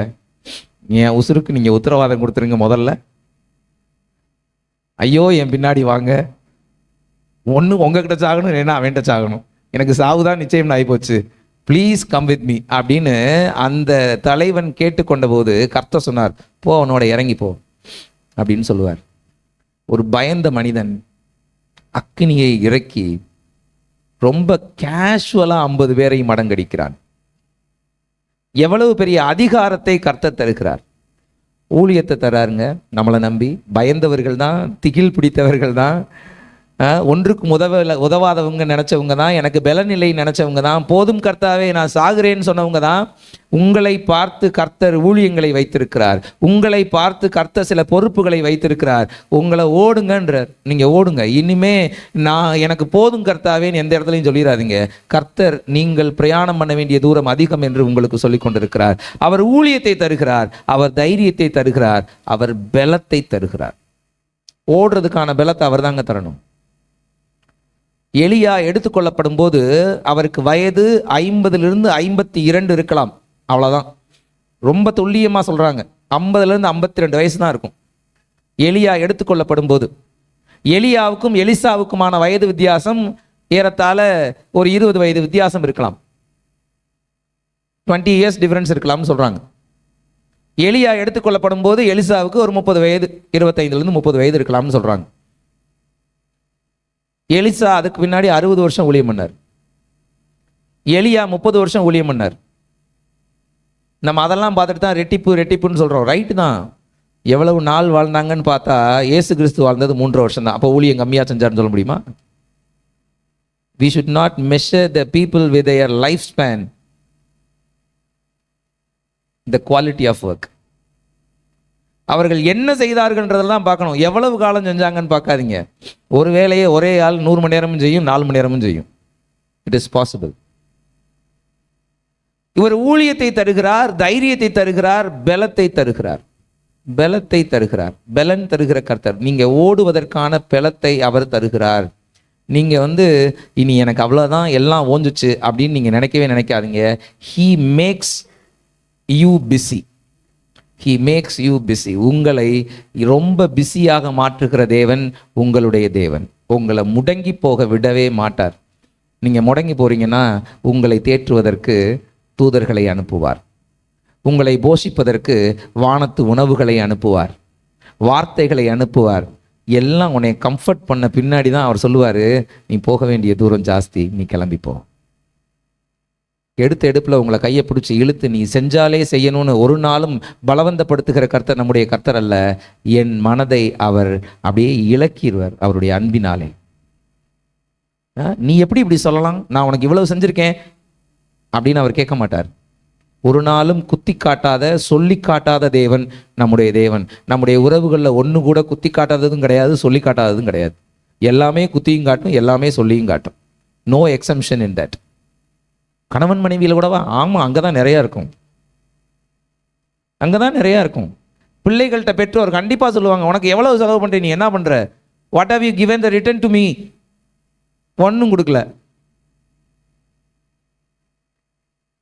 என் உசுருக்கு நீங்க உத்தரவாதம் கொடுத்துருங்க முதல்ல. ஐயோ என் பின்னாடி வாங்க, ஒன்று உங்ககிட்ட சாகணும், இல்லைன்னா அவன்கிட்ட சாகணும், எனக்கு சாவுதான் நிச்சயம் ஆகிப்போச்சு, ப்ளீஸ் கம் வித் மீ அப்படின்னு அந்த தலைவன் கேட்டுக்கொண்ட போது கர்த்தர் சொன்னார், போ அவனோட இறங்கி போ அப்படின்னு சொல்லுவார். ஒரு பயந்த மனிதன் அக்கினியை இறக்கி ரொம்ப கேஷுவலாக 50 பேரையும் மடங்கடிக்கிறான். எவ்வளவு பெரிய அதிகாரத்தை கர்த்தர் தருகிறார். ஊழியத்தை தராருங்க நம்மளை நம்பி. பயந்தவர்கள் தான், திகில் பிடித்தவர்கள் தான், ஒன்றுக்கு உதவாதவங்க நினச்சவங்க தான், எனக்கு பலநிலை நினச்சவங்க தான், போதும் கர்த்தாவே நான் சாகுறேன்னு சொன்னவங்க தான். உங்களை பார்த்து கர்த்தர் ஊழியங்களை வைத்திருக்கிறார். உங்களை பார்த்து கர்த்தர் சில பொறுப்புகளை வைத்திருக்கிறார். உங்களை ஓடுங்கன்றார். நீங்கள் ஓடுங்க. இனிமே நான் எனக்கு போதும் கர்த்தாவேன்னு எந்த இடத்துலையும் சொல்லிடாதீங்க. கர்த்தர் நீங்கள் பிரயாணம் பண்ண வேண்டிய தூரம் அதிகம் என்று உங்களுக்கு சொல்லி கொண்டிருக்கிறார். அவர் ஊழியத்தை தருகிறார், அவர் தைரியத்தை தருகிறார், அவர் பலத்தை தருகிறார். ஓடுறதுக்கான பலத்தை அவர் தாங்க தரணும். எலியா எடுத்துக்கொள்ளப்படும் போது அவருக்கு வயது 50லிருந்து 52 இருக்கலாம், அவ்வளோதான். ரொம்ப துல்லியமாக சொல்கிறாங்க, 50லேருந்து 52 வயசு தான் இருக்கும் எலியா எடுத்துக்கொள்ளப்படும் போது. எலியாவுக்கும் எலிசாவுக்குமான வயது வித்தியாசம் ஏறத்தாழ ஒரு 20 வயது வித்தியாசம் இருக்கலாம், 20 இயர்ஸ் டிஃபரன்ஸ் இருக்கலாம்னு சொல்கிறாங்க. எலியா எடுத்துக்கொள்ளப்படும் போது எலிசாவுக்கு ஒரு 30 வயது, 25லேருந்து 30 வயது இருக்கலாம்னு சொல்கிறாங்க. எலிசா அதுக்கு பின்னாடி 60 வருஷம் ஊழியம் பண்ணார். எலியா 30 வருஷம் ஊழியம் பண்ணார். நம்ம அதெல்லாம் பார்த்துட்டு தான் ரெட்டிப்புன்னு சொல்கிறோம். ரைட்டு தான். எவ்வளவு நாள் வாழ்ந்தாங்கன்னு பார்த்தா இயேசு கிறிஸ்து வாழ்ந்தது 3 வருஷம் தான். அப்போ ஊழியம் கம்மியாக செஞ்சார்னு சொல்ல முடியுமா? We should not measure the people with their lifespan, the quality of work. அவர்கள் என்ன செய்தார்கள்ன்றதெல்லாம் பார்க்கணும். எவ்வளவு காலம் செஞ்சாங்கன்னு பார்க்காதீங்க. ஒரு வேலையை ஒரே ஆள் 100 மணி நேரமும் செய்யும், 4 மணி நேரமும் செய்யும். It is possible. இவர் ஊழியத்தை தருகிறார், தைரியத்தை தருகிறார், பலத்தை தருகிறார். பலத்தை தருகிறார், பலன் தருகிற கர்த்தர். நீங்க ஓடுவதற்கான பலத்தை அவர் தருகிறார். நீங்க இனி எனக்கு அவ்வளவுதான், எல்லாம் ஓஞ்சிச்சு அப்படின்னு நீங்க நினைக்கவே நினைக்காதீங்க. He makes you busy. He makes you busy. உங்களை ரொம்ப பிஸியாக மாற்றுகிற தேவன் உங்களுடைய தேவன். உங்களை முடங்கி போக விடவே மாட்டார். நீங்க முடங்கி போறீங்கன்னா உங்களை தேற்றுவதற்கு தூதர்களை அனுப்புவார். உங்களை போஷிப்பதற்கு வானத்து உணவுகளை அனுப்புவார், வார்த்தைகளை அனுப்புவார். எல்லாம் உன்னை கம்ஃபர்ட் பண்ண பின்னாடி தான் அவர் சொல்லுவார், நீ போக வேண்டிய தூரம் ஜாஸ்தி, நீ கிளம்பிப்போ. எடுத்த எடுப்பில் உங்களை கையை பிடிச்சி இழுத்து நீ செஞ்சாலே செய்யணும்னு ஒரு நாளும் பலவந்தப்படுத்துகிற கர்த்தர் நம்முடைய கர்த்தர் அல்ல. என் மனதை அவர் அப்படியே இலக்கிடுவார் அவருடைய அன்பினாலே. நீ எப்படி இப்படி சொல்லலாம், நான் உனக்கு இவ்வளவு செஞ்சிருக்கேன் அப்படின்னு அவர் கேட்க மாட்டார். ஒரு நாளும் குத்தி காட்டாத, சொல்லி காட்டாத தேவன் நம்முடைய தேவன். நம்முடைய உறவுகளில் ஒன்று கூட குத்தி காட்டாததும் கிடையாது, சொல்லி காட்டாததும் கிடையாது. எல்லாமே குத்தியும் காட்டும், எல்லாமே சொல்லியும் காட்டும். No exemption in that. கணவன் மனைவியில் கூடவா? ஆமாம், அங்கே தான் நிறையா இருக்கும். அங்கே தான் நிறையா இருக்கும். பிள்ளைகள்கிட்ட பெற்றோர் கண்டிப்பாக சொல்லுவாங்க, உனக்கு எவ்வளவு செலவு பண்ணுற, நீ என்ன பண்ணுற, what how you given the return to me? ஒன்றும் கொடுக்கல.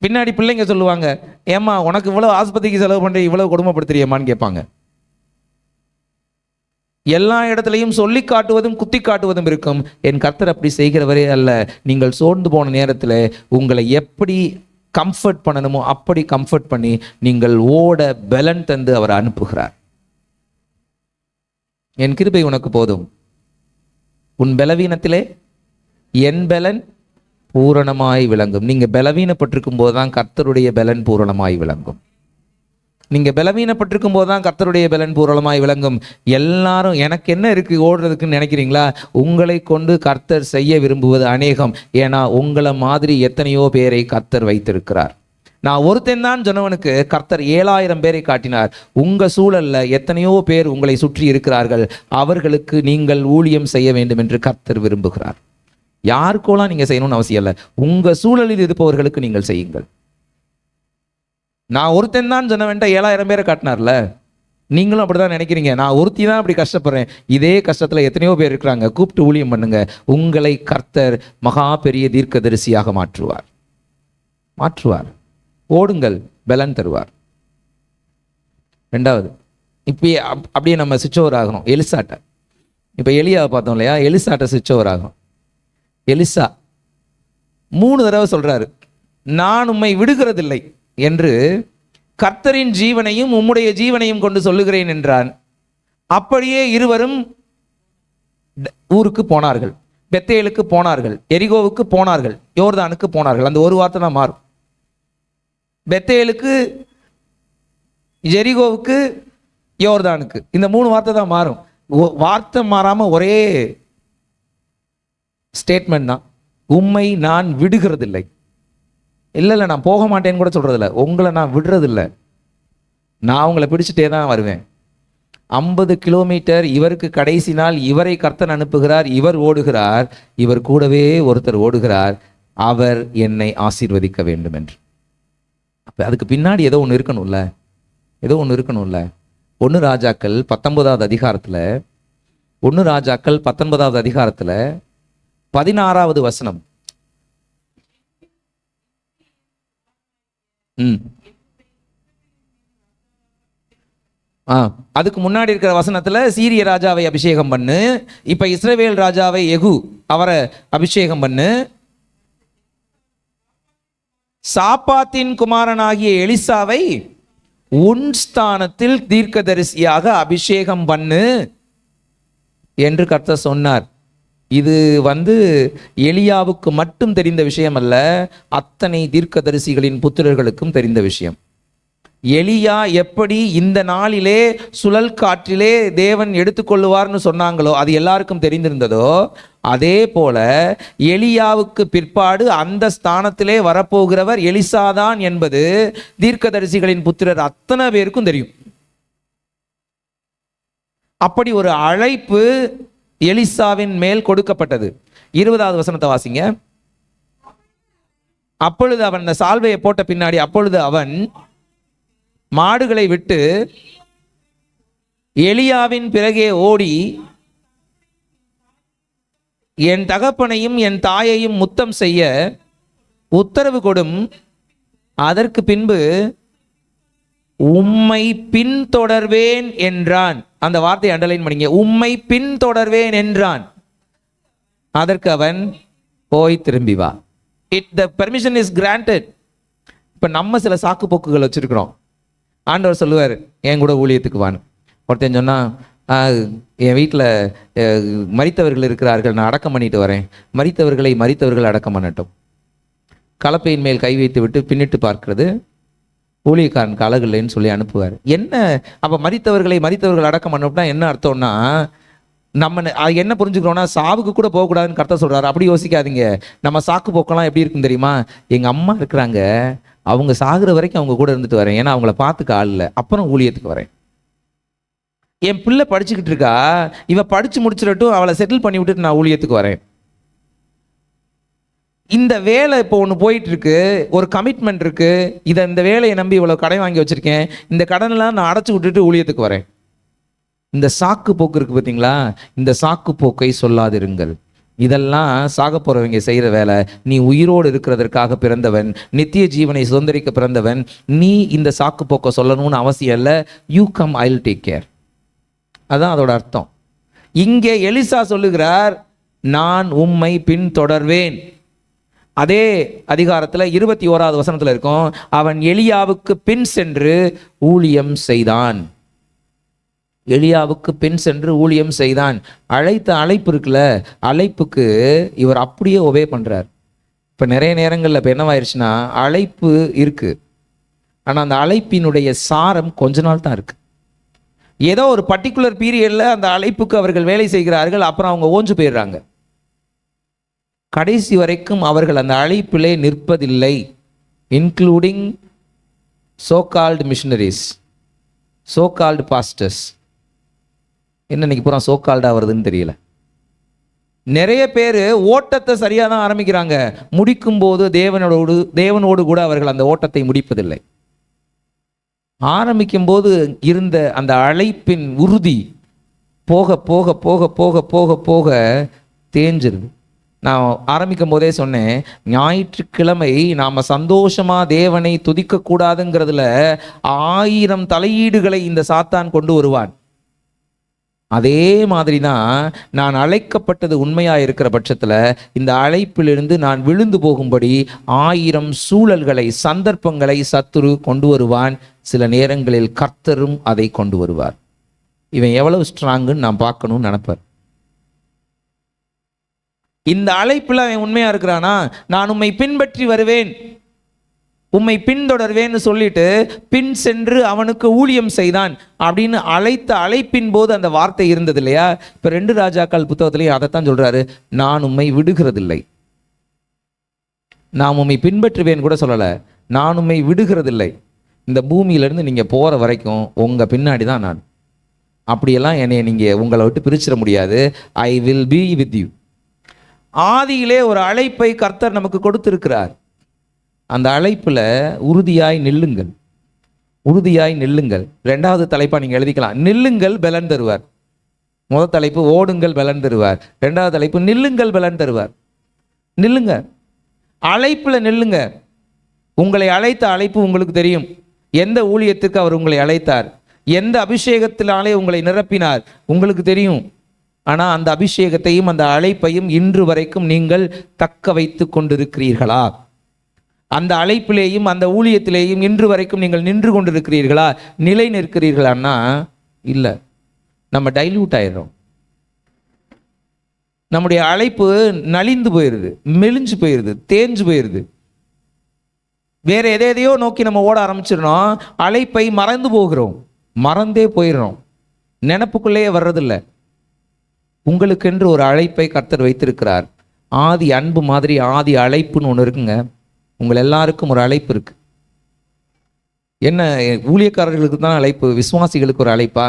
பின்னாடி பிள்ளைங்க சொல்லுவாங்க, ஏம்மா உனக்கு இவ்வளவு ஆஸ்பத்திரிக்கு செலவு பண்ணுற, இவ்வளவு கொடுமைப்படுத்துறியம்மான்னு கேட்பாங்க. எல்லா இடத்துலையும் சொல்லி காட்டுவதும் குத்தி காட்டுவதும் இருக்கும். என் கர்த்தர் அப்படி செய்கிறவரே அல்ல. நீங்கள் சோர்ந்து போன நேரத்தில் உங்களை எப்படி கம்ஃபர்ட் பண்ணணுமோ அப்படி கம்ஃபர்ட் பண்ணி நீங்கள் ஓட பலன் தந்து அவர் அனுப்புகிறார். என் கிருபை உனக்கு போதும், உன் பலவீனத்திலே என் பலன் பூரணமாய் விளங்கும். நீங்க பலவீனப்பட்டிருக்கும் போதுதான் கர்த்தருடைய பலன் பூரணமாய் விளங்கும். நீங்க பலவீனப்பட்டிருக்கும் போதுதான் கர்த்தருடைய பலன் பூரணமாய் விளங்கும். எல்லாரும் எனக்கு என்ன இருக்கு ஓடுறதுக்குன்னு நினைக்கிறீங்களா? உங்களை கொண்டு கர்த்தர் செய்ய விரும்புவது அநேகம். ஏன்னா உங்களை மாதிரி எத்தனையோ பேரை கர்த்தர் வைத்திருக்கிறார். நான் ஒருத்தன் தான் சொன்னவனுக்கு கர்த்தர் 7000 பேரை காட்டினார். உங்க சூழல்ல எத்தனையோ பேர் உங்களை சுற்றி இருக்கிறார்கள். அவர்களுக்கு நீங்கள் ஊழியம் செய்ய வேண்டும் என்று கர்த்தர் விரும்புகிறார். யாருக்கோலாம் நீங்க செய்யணும்னு அவசியம் இல்லை, உங்க சூழலில் இருப்பவர்களுக்கு நீங்கள் செய்யுங்கள். நான் ஒருத்தன் தான் சொன்ன வேண்டாம் 7000 பேரை காட்டினார்ல. நீங்களும் அப்படிதான் நினைக்கிறீங்க, நான் ஒருத்தி தான் அப்படி கஷ்டப்படுறேன். இதே கஷ்டத்துல எத்தனையோ பேர் இருக்கிறாங்க. கூப்பிட்டு ஊழியம் பண்ணுங்க. உங்களை கர்த்தர் மகா பெரிய தீர்க்கதரிசியாக மாற்றுவார். ஓடுங்கள், பலன் தருவார். ரெண்டாவது, இப்பயே அப்படியே நம்ம சுவிட்ச் ஓவர் ஆகணும். எலிசாட்ட இப்ப எலியாவை பார்த்தோம் இல்லையா? எலிசாட்ட சுவிட்ச் ஓவர் ஆகும். எலிசா 3 தடவை சொல்றாரு, நான் உம்மை விடுகிறதில்லை என்று கர்த்தரின் ஜீவனையும் உம்முடைய ஜீவனையும் கொண்டு சொல்லுகிறேன் என்றான். அப்படியே இருவரும் ஊருக்கு போனார்கள், பெத்தேலுக்கு போனார்கள், எரிகோவுக்கு போனார்கள், யோர்தானுக்கு போனார்கள். அந்த ஒரு வார்த்தை தான் மாறும். பெத்தேலுக்கு, எரிகோவுக்கு, யோர்தானுக்கு, இந்த 3 வார்த்தை தான் மாறும். வார்த்தை மாறாம ஒரே ஸ்டேட்மெண்ட் தான். உம்மை நான் விடுகிறதில்லை. இல்லை நான் போக மாட்டேன்னு கூட சொல்றதில்ல, உங்களை நான் விடுறதில்லை. நான் உங்களை பிடிச்சிட்டே தான் வருவேன். 50 கிலோமீட்டர் இவருக்கு கடைசி நாள். இவரை கர்த்தன் அனுப்புகிறார், இவர் ஓடுகிறார். இவர் கூடவே ஒருத்தர் ஓடுகிறார், அவர் என்னை ஆசீர்வதிக்க வேண்டும் என்று. அப்போ அதுக்கு பின்னாடி ஏதோ ஒன்று இருக்கணும்ல, 1 ராஜாக்கள் 19வது அதிகாரத்தில் 16வது வசனம். அதுக்கு முன்னாடி இருக்கிற வசனத்துல சீரிய ராஜாவை அபிஷேகம் பண்ணு, இப்ப இஸ்ரவேல் ராஜாவை யெகூ அவரை அபிஷேகம் பண்ணு, சாப்பாத்தின் குமாரனாகிய எலிசாவை உன் ஸ்தானத்தில் தீர்க்கதரிசியாக அபிஷேகம் பண்ணு என்று கர்த்தர் சொன்னார். இது எலியாவுக்கு மட்டும் தெரிந்த விஷயம் அல்ல, அத்தனை தீர்க்கதரிசிகளின் புத்திரர்களுக்கும் தெரிந்த விஷயம். எலியா எப்படி இந்த நாளிலே சுழல் காற்றிலே தேவன் எடுத்துக்கொள்ளுவார்னு சொன்னாங்களோ, அது எல்லாருக்கும் தெரிந்திருந்ததோ, அதே போல எலியாவுக்கு பிற்பாடு அந்த ஸ்தானத்திலே வரப்போகிறவர் எலிசாதான் என்பது தீர்க்கதரிசிகளின் புத்திரர் அத்தனை பேருக்கும் தெரியும். அப்படி ஒரு அழைப்பு எலிசாவின் மேல் கொடுக்கப்பட்டது. 20வது வசனத்தை வாசிங்க. அப்பொழுது அவன் அந்த சால்வையை போட்ட பின்னாடி அப்பொழுது அவன் மாடுகளை விட்டு எலியாவின் பிறகே ஓடி என் தகப்பனையும் என் தாயையும் முத்தம் செய்ய உத்தரவு கொடும், அதற்கு பின்பு உம்மை பின்தொடர்வேன் என்றான். அந்த வார்த்தையை அண்டர்லைன் பண்ணிங்க, உம்மை பின்தொடர்வேன் என்றான். அதற்கு அவன் போய் திரும்பி வா. the permission is granted. இப்போ நம்ம சில சாக்கு போக்குகள் வச்சிருக்கிறோம். ஆண்டவர் சொல்லுவார் என் கூட ஊழியத்துக்கு வான்னு. ஒருத்தன் சொன்னால் என் வீட்டில் மரித்தவர்கள் இருக்கிறார்கள், நான் அடக்கம் பண்ணிட்டு வரேன். மரித்தவர்கள் அடக்கம் பண்ணட்டும். கலப்பையின் மேல் கை வைத்து விட்டு பின்னிட்டு பார்க்கிறது ஊழியக்காரனுக்கு அழகு இல்லைன்னு சொல்லி அனுப்புவார். என்ன அப்போ மரித்தவர்கள் அடக்கம் பண்ணோம்னா என்ன அர்த்தம்னா, நம்ம என்ன புரிஞ்சுக்கிறோம்னா சாவுக்கு கூட போகக்கூடாதுன்னு கர்த்தர் சொல்கிறாரு. அப்படி யோசிக்காதீங்க. நம்ம சாக்கு போக்கெல்லாம் எப்படி இருக்குன்னு தெரியுமா? எங்கள் அம்மா இருக்கிறாங்க, அவங்க சாகுற வரைக்கும் அவங்க கூட இருந்துட்டு வரேன், ஏன்னா அவங்கள பார்த்துக்க ஆள் இல்லை, அப்புறம் ஊழியத்துக்கு வரேன். என் பிள்ளை படிச்சுக்கிட்டு இருக்கா, இவ படிச்சு முடிச்சிடட்டும், அவளை செட்டில் பண்ணி விட்டுட்டு நான் ஊழியத்துக்கு வரேன். இந்த வேலை இப்போ ஒன்று போயிட்டு இருக்கு, ஒரு கமிட்மெண்ட் இருக்கு, இந்த வேலையை நம்பி இவ்வளோ கடன் வாங்கி வச்சிருக்கேன், இந்த கடனெல்லாம் நான் அடைச்சி விட்டுட்டு ஊழியத்துக்கு வரேன். இந்த சாக்கு போக்கு இருக்கு பார்த்தீங்களா? இந்த சாக்கு போக்கை சொல்லாதிருங்கள். இதெல்லாம் சாக போறவங்க செய்கிற வேலை. நீ உயிரோடு இருக்கிறதற்காக பிறந்தவன், நித்திய ஜீவனை சுதந்திரிக்க பிறந்தவன். நீ இந்த சாக்கு போக்கை சொல்லணும்னு அவசியம் இல்லை. You come, I will take care. அதான் அதோட அர்த்தம். இங்கே எலிசா சொல்லுகிறார், நான் உம்மை பின் தொடர்வேன். அதே அதிகாரத்தில் 21வது வசனத்தில் இருக்கும், அவன் எலியாவுக்கு பின் சென்று ஊழியம் செய்தான். எலியாவுக்கு பின் சென்று ஊழியம் செய்தான். அழைத்த அழைப்பு இருக்குல்ல, அழைப்புக்கு இவர் அப்படியே ஒபே பண்றார். இப்போ நிறைய நேரங்களில் இப்போ என்னவாயிருச்சுன்னா, அழைப்பு இருக்கு, ஆனால் அந்த அழைப்பினுடைய சாரம் கொஞ்ச நாள் தான் இருக்கு. ஏதோ ஒரு பர்டிகுலர் பீரியடில் அந்த அழைப்புக்கு அவர்கள் வேலை செய்கிறார்கள், அப்புறம் அவங்க ஓஞ்சு போயிடுறாங்க. கடைசி வரைக்கும் அவர்கள் அந்த அழைப்பிலே நிற்பதில்லை. Including so called missionaries, so called pastors. என்ன இன்னைக்கு பூரா சோ கால்டாக வருதுன்னு தெரியல. நிறைய பேர் ஓட்டத்தை சரியாக தான் ஆரம்பிக்கிறாங்க, முடிக்கும் போது தேவனோடு கூட அவர்கள் அந்த ஓட்டத்தை முடிப்பதில்லை. ஆரம்பிக்கும் போது இருந்த அந்த அழைப்பின் உறுதி போக போக போக போக போக போக தேஞ்சிருது. நான் ஆரம்பிக்கும் போதே சொன்னேன், ஞாயிற்றுக்கிழமை நாம் சந்தோஷமாக தேவனை துதிக்கக்கூடாதுங்கிறதுல 1000 தலையீடுகளை இந்த சாத்தான் கொண்டு வருவான். அதே மாதிரி தான் நான் அழைக்கப்பட்டது உண்மையாக இருக்கிற பட்சத்தில் இந்த அழைப்பிலிருந்து நான் விழுந்து போகும்படி 1000 சூழல்களை, சந்தர்ப்பங்களை சத்துரு கொண்டு வருவான். சில நேரங்களில் கர்த்தரும் அதை கொண்டு வருவார். இவன் எவ்வளவு ஸ்ட்ராங்குன்னு நான் பார்க்கணும்னு நினைப்பார். இந்த அழைப்பில் அவன் உண்மையாக இருக்கிறானா, நான் உம்மை பின்பற்றி வருவேன், உம்மை பின்தொடர்வேன்னு சொல்லிட்டு பின் சென்று அவனுக்கு ஊழியம் செய்தான் அப்படின்னு அழைத்த அழைப்பின் போது அந்த வார்த்தை இருந்தது இல்லையா? இப்போ 2 ராஜாக்கள் புத்தகத்திலேயே அதைத்தான் சொல்றாரு, நான் உம்மை விடுகிறதில்லை. நான் உம்மை பின்பற்றுவேன் கூட சொல்லலை, நான் உம்மை விடுகிறதில்லை. இந்த பூமியிலேருந்து நீங்கள் போகிற வரைக்கும் உங்கள் பின்னாடி தான் நான். அப்படியெல்லாம் என்னை நீங்கள் உங்களை விட்டு பிரிச்சிட முடியாது. I will be with you. ஆதியிலே ஒரு அழைப்பை கர்த்தர் நமக்கு கொடுத்திருக்கிறார். அந்த அழைப்பில் உறுதியாய் நில்லுங்கள், உறுதியாய் நில்லுங்கள். 2வது தலைப்பாக நீங்கள் எழுதிக்கலாம், நில்லுங்கள் பலன் தருவார். முதல் தலைப்பு ஓடுங்கள் பலன் தருவார், 2வது தலைப்பு நில்லுங்கள் பலன் தருவார். நில்லுங்க, அழைப்பில் நில்லுங்க. உங்களை அழைத்த அழைப்பு உங்களுக்கு தெரியும். எந்த ஊழியத்துக்கு அவர் உங்களை அழைத்தார், எந்த அபிஷேகத்தினாலே உங்களை நிரப்பினார் உங்களுக்கு தெரியும். ஆனால் அந்த அபிஷேகத்தையும் அந்த அழைப்பையும் இன்று வரைக்கும் நீங்கள் தக்க வைத்து கொண்டிருக்கிறீர்களா? அந்த அழைப்பிலேயும் அந்த ஊழியத்திலேயும் இன்று வரைக்கும் நீங்கள் நின்று கொண்டிருக்கிறீர்களா? நிலை நிற்கிறீர்களான்னா இல்லை. நம்ம டைல்யூட் ஆயிடுறோம். நம்முடைய அழைப்பு நலிந்து போயிடுது, மெலிஞ்சு போயிடுது, தேஞ்சு போயிடுது. வேற எதையோ நோக்கி நம்ம ஓட ஆரம்பிச்சிடணும். அழைப்பை மறந்து போகிறோம், மறந்தே போயிடுறோம், நினப்புக்குள்ளேயே வர்றதில்லை. உங்களுக்கென்று ஒரு அழைப்பை கர்த்தர் வைத்திருக்கிறார். ஆதி அன்பு மாதிரி ஆதி அழைப்புன்னு ஒன்று இருக்குங்க. உங்கள் எல்லாருக்கும் ஒரு அழைப்பு இருக்கு. என்ன, ஊழியக்காரர்களுக்கு தான் அழைப்பு, விசுவாசிகளுக்கு ஒரு அழைப்பா?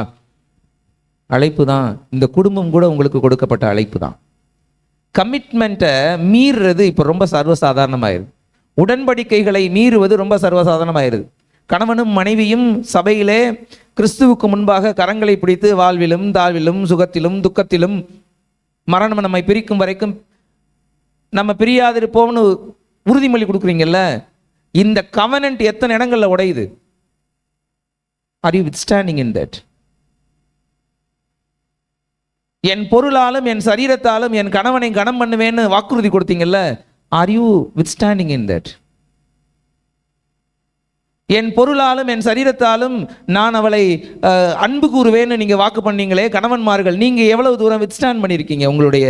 அழைப்பு தான். இந்த குடும்பம் கூட உங்களுக்கு கொடுக்கப்பட்ட அழைப்பு தான். கமிட்மெண்ட்டை மீறுறது இப்போ ரொம்ப சர்வசாதாரணமாயிருக்கு. உடன்படிக்கைகளை மீறுவது ரொம்ப சர்வசாதாரணமாயிருது. கணவனும் மனைவியும் சபையிலே கிறிஸ்துவுக்கு முன்பாக கரங்களை பிடித்து வாழ்விலும் தாழ்விலும் சுகத்திலும் துக்கத்திலும் மரணம் நம்மை பிரிக்கும் வரைக்கும் நம்ம பிரியாதிருப்போம்னு உறுதிமொழி கொடுக்குறீங்கல்ல, இந்த கவனன்ட் எத்தனை இடங்கள்ல உடையுது? Are you withstanding in that? என் பொருளாலும் என் சரீரத்தாலும் என் கணவனை கனம் பண்ணுவேன்னு வாக்குறுதி கொடுத்தீங்கல்ல, Are you withstanding in that? என் பொருளாலும் என் சரீரத்தாலும் நான் அவளை அன்பு கூறுவேன்னு நீங்க வாக்கு பண்ணீங்களே கணவன்மார்கள், நீங்க எவ்வளவு தூரம் வித்ஸ்டாண்ட் பண்ணியிருக்கீங்க உங்களுடைய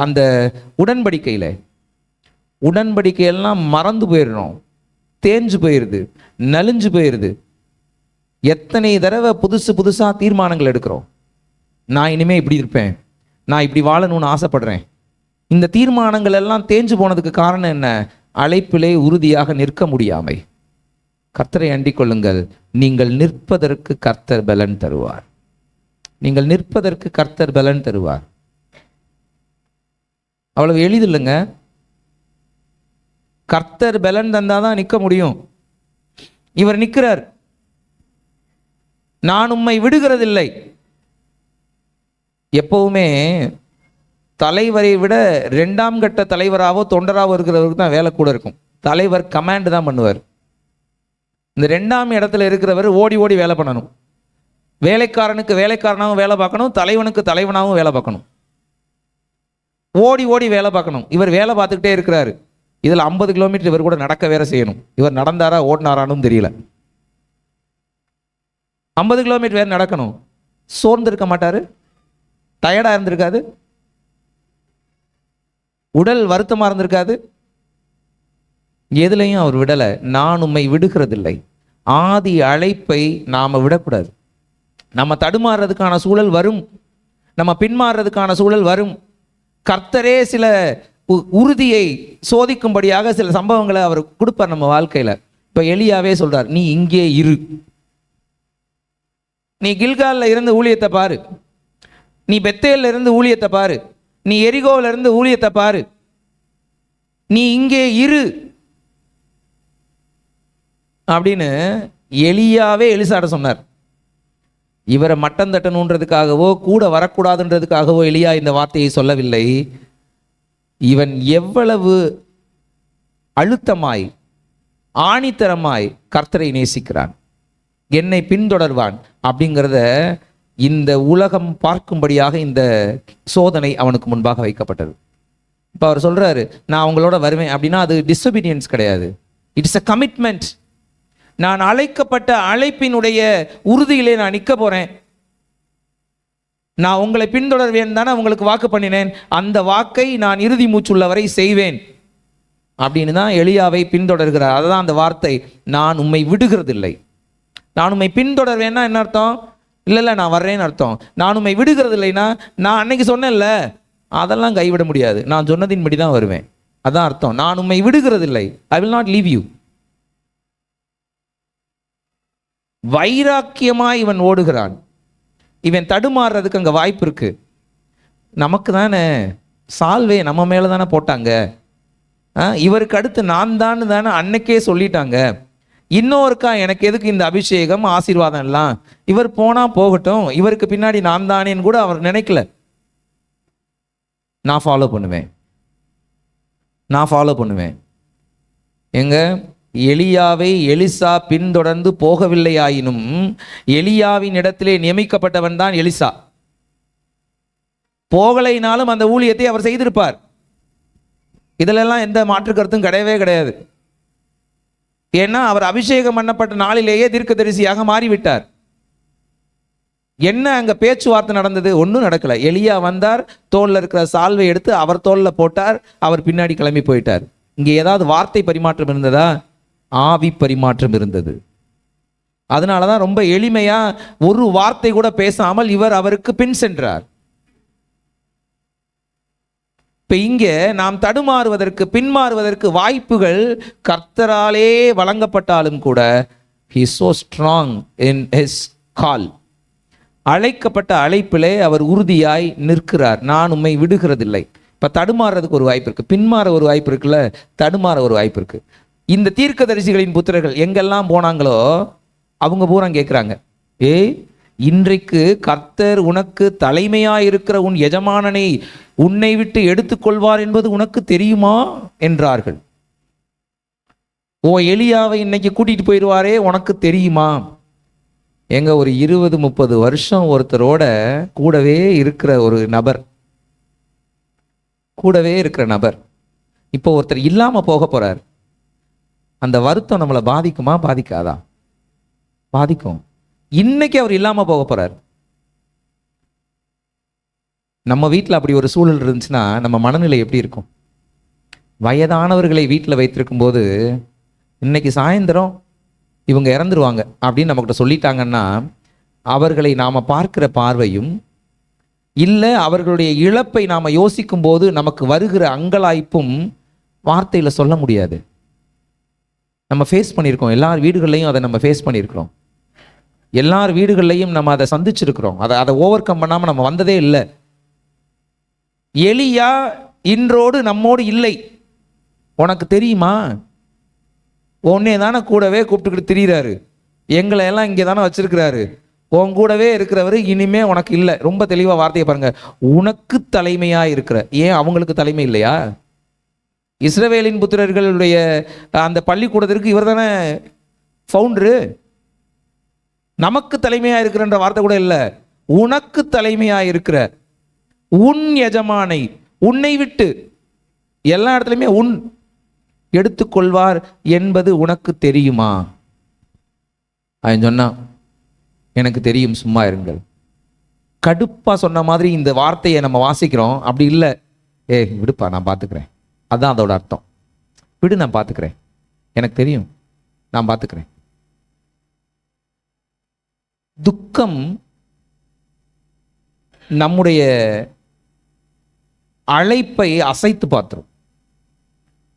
அந்த உடன்படிக்கையில? உடன்படிக்கையெல்லாம் மறந்து போயிடுறோம், தேஞ்சு போயிடுது, நலிஞ்சு போயிடுது. எத்தனை தடவை புதுசா தீர்மானங்கள் எடுக்கிறோம். நான் இனிமே இப்படி இருப்பேன், நான் இப்படி வாழணும்னு ஆசைப்படுறேன். இந்த தீர்மானங்கள் எல்லாம் தேஞ்சு போனதுக்கு காரணம் என்ன? அழைப்பிலே உறுதியாக நிற்க முடியாமை. கர்த்தரை அண்டிக் கொள்ளுங்கள், நீங்கள் நிற்பதற்கு கர்த்தர் பலன் தருவார். நீங்கள் நிற்பதற்கு கர்த்தர் பலன் தருவார். அவ்வளவு எளிதில்லைங்க. கர்த்தர் பலன் தந்தாதான் நிற்க முடியும். இவர் நிற்கிறார். நான் உம்மை விடுகிறதில்லை. எப்பவுமே தலைவரை விட 2ஆம் கட்ட தலைவராவோ தொண்டராவோ இருக்கிறவருக்கு தான் வேலை கூட இருக்கும். தலைவர் கமாண்ட் தான் பண்ணுவார். இந்த 2ஆம் இடத்துல இருக்கிறவர் ஓடி ஓடி வேலை பண்ணணும். வேலைக்காரனுக்கு வேலைக்காரனாகவும் வேலை பார்க்கணும், தலைவனுக்கு தலைவனாகவும் வேலை பார்க்கணும். ஓடி ஓடி வேலை பார்க்கணும். இவர் வேலை பார்த்துக்கிட்டே இருக்கிறாரு. இதில் 50 கிலோமீட்டர் இவர் கூட நடக்க வேற செய்யணும். இவர் நடந்தாரா ஓடினாரானும் தெரியல. 50 கிலோமீட்டர் வேறு நடக்கணும். சோர்ந்து இருக்க மாட்டாரு? டயர்டாக இருந்திருக்காது? உடல் வருத்தமாக இருந்திருக்காது? எதுலையும் அவர் விடலை. நான் உம்மை விடுகிறதில்லை. ஆதி அழைப்பை நாம் விடக்கூடாது. நம்ம தடுமாறுறதுக்கான சூழல் வரும், நம்ம பின்மாறுறதுக்கான சூழல் வரும். கர்த்தரே சில உறுதியை சோதிக்கும்படியாக சில சம்பவங்களை அவர் கொடுப்பார் நம்ம வாழ்க்கையில். இப்போ எலியாவே சொல்றார், நீ இங்கே இரு. நீ கில்காலில் இருந்து ஊழியத்தை பாரு, நீ பெத்தேல்ல இருந்து ஊழியத்தை பாரு, நீ எரிகோவில் இருந்து ஊழியத்தை பாரு, நீ இங்கே இரு அப்படின்னு எலியாவே எலிசாட சொன்னார். இவரை மட்டம் தட்டணுன்றதுக்காகவோ கூட வரக்கூடாதுன்றதுக்காகவோ எலியா இந்த வார்த்தையை சொல்லவில்லை. இவன் எவ்வளவு அழுத்தமாய் ஆணித்தரமாய் கர்த்தரை நேசிக்கிறான், என்னை பின்தொடர்வான் அப்படிங்கிறத இந்த உலகம் பார்க்கும்படியாக இந்த சோதனை அவனுக்கு முன்பாக வைக்கப்பட்டது. இப்போ அவர் சொல்றாரு, நான் அவங்களோட வருவேன் அப்படின்னா அது டிஸ்ஒபீடியன்ஸ் கிடையாது, இட்ஸ் அ கமிட்மெண்ட். நான் அழைக்கப்பட்ட அழைப்பினுடைய உறுதியிலே நான் நிற்க போறேன். நான் உங்களை பின்தொடர்வேன் தானே உங்களுக்கு வாக்கு பண்ணினேன், அந்த வாக்கை நான் இறுதி மூச்சுள்ளவரை செய்வேன் அப்படின்னு தான் எலியாவை பின்தொடர்கிறார். அதுதான் அந்த வார்த்தை, நான் உம்மை விடுகிறதில்லை. நான் உம்மை பின்தொடர்வேன்னா என்ன அர்த்தம்? இல்லை நான் வர்றேன்னு அர்த்தம். நான் உம்மை விடுகிறதில்லைன்னா நான் அன்னைக்கு சொன்னேன்ல, அதெல்லாம் கைவிட முடியாது, நான் சொன்னதின்படி தான் வருவேன். அதான் அர்த்தம். நான் உம்மை விடுகிறதில்லை, I will not leave you. வைராக்கியமாய் இவன் ஓடுகிறான். இவன் தடுமாறுறதுக்கு அங்கே வாய்ப்பு இருக்கு. நமக்கு தானே சால்வே நம்ம மேலே தானே போட்டாங்க, இவருக்கு அடுத்து நான் தானே அன்னைக்கே சொல்லிட்டாங்க. இன்னொருக்கா எனக்கு எதுக்கு இந்த அபிஷேகம் ஆசீர்வாதம் எல்லாம், இவர் போனா போகட்டும், இவருக்கு பின்னாடி நான் தானேன்னு கூட அவர் நினைக்கல. நான் ஃபாலோ பண்ணுவேன். எங்க எலியாவை எலிசா பின்தொடர்ந்து போகவில்லையாயினும் எலியாவின் இடத்திலே நியமிக்கப்பட்டவன் தான் எலிசா. போகலைனாலும் அந்த ஊழியத்தை அவர் செய்திருப்பார். இதிலெல்லாம் எந்த மாற்று கருத்தும் கிடையவே கிடையாது. ஏன்னா அவர் அபிஷேகம் பண்ணப்பட்ட நாளிலேயே தீர்க்கதரிசியாக மாறிவிட்டார். என்ன அங்க பேச்சுவார்த்தை நடந்தது? ஒன்றும் நடக்கல. எலியா வந்தார், தோல்ல இருக்கிற சால்வை எடுத்து அவர் தோல்ல போட்டார், அவர் பின்னாடி கிளம்பி போயிட்டார். இங்கே ஏதாவது வார்த்தை பரிமாற்றம் இருந்ததா? ஆவி பரிமாற்றம் இருந்தது. அதனாலதான் ரொம்ப எளிமையா ஒரு வார்த்தை கூட பேசாமல் இவர் அவருக்கு பின் சென்றார். இப்ப இங்கே நாம் தடுமாறுவதற்கு பின்மாறுவதற்கு வாய்ப்புகள் கர்த்தராலே வழங்கப்பட்டாலும் கூட he is so strong in his call. அழைக்கப்பட்ட அழைப்பிலே அவர் உறுதியாய் நிற்கிறார். நான் உம்மை விடுகிறதில்லை. இப்போ தடுமாறுறதுக்கு ஒரு வாய்ப்பு இருக்குது, பின்மாற ஒரு வாய்ப்பு இருக்குல்ல, தடுமாற ஒரு வாய்ப்பு இருக்குது. இந்த தீர்க்கதரிசிகளின் புத்திரர்கள் எங்கெல்லாம் போனாங்களோ அவங்க பூரா கேட்குறாங்க, ஏய், இன்றைக்கு கர்த்தர் உனக்கு தலைமையாக இருக்கிற உன் எஜமானனை உன்னை விட்டு எடுத்துக்கொள்வார் என்பது உனக்கு தெரியுமா என்றார்கள். ஓ, எலியாவை இன்னைக்கு கூட்டிட்டு போயிடுவாரே, உனக்கு தெரியுமா? எங்க ஒரு 20-30 வருஷம் ஒருத்தரோட கூடவே இருக்கிற ஒரு நபர், கூடவே இருக்கிற நபர் இப்போ ஒருத்தர் இல்லாம போக போறார். அந்த வருத்தம் நம்மளை பாதிக்குமா பாதிக்காதா? பாதிக்கும். இன்னைக்கு அவர் இல்லாம போக போறார். நம்ம வீட்டில் அப்படி ஒரு சூழல் இருந்துச்சுன்னா நம்ம மனநிலை எப்படி இருக்கும்? வயதானவர்களை வீட்டில் வைத்திருக்கும் போது இன்னைக்கு சாயந்தரம் இவங்க இறந்துருவாங்க அப்படின்னு நம்மகிட்ட சொல்லிட்டாங்கன்னா அவர்களை நாம் பார்க்கிற பார்வையும் இல்லை அவர்களுடைய இழப்பை நாம் யோசிக்கும் போது நமக்கு வருகிற அங்கலாய்ப்பும் வார்த்தையில் சொல்ல முடியாது. நம்ம ஃபேஸ் பண்ணியிருக்கோம், எல்லார் வீடுகள்லையும் அதை நம்ம ஃபேஸ் பண்ணியிருக்கிறோம், எல்லார் வீடுகள்லையும் நம்ம அதை சந்திச்சிருக்கிறோம். அதை ஓவர் கம் பண்ணாமல் நம்ம வந்ததே இல்லை. எலியா இன்றோடு நம்மோடு இல்லை, உனக்கு தெரியுமா? உன்னே தானே கூடவே கூப்பிட்டுக்கிட்டு திரியிறாரு, எங்களை எல்லாம் இங்கே தானே வச்சிருக்கிறாரு, உன் கூடவே இருக்கிறவர் இனிமே உனக்கு இல்லை. ரொம்ப தெளிவாக வார்த்தையை பாருங்க, உனக்கு தலைமையாக இருக்கிற. ஏன் அவங்களுக்கு தலைமை இல்லையா? இஸ்ரவேலின் புத்திரர்களுடைய அந்த பள்ளிக்கூடத்திற்கு இவர் தானே ஃபவுண்டரு. நமக்கு தலைமையாக இருக்கிறன்ற வார்த்தை கூட இல்லை, உனக்கு தலைமையாக இருக்கிற உன் எஜமானை உன்னை விட்டு, எல்லா இடத்துலையுமே உன் எடுத்துக்கொள்வார் என்பது உனக்கு தெரியுமா? அவன் சொன்னான், எனக்கு தெரியும், சும்மா இருங்கள். கடுப்பா சொன்ன மாதிரி இந்த வார்த்தையை நம்ம வாசிக்கிறோம். அப்படி இல்லை, விடுப்பா நான் பார்த்துக்கிறேன், அதுதான் அதோட அர்த்தம். விடு, நான் பார்த்துக்கிறேன், எனக்கு தெரியும், நான் பார்த்துக்கிறேன். துக்கம் நம்முடைய அழைப்பை அசைத்து பார்த்துரும்.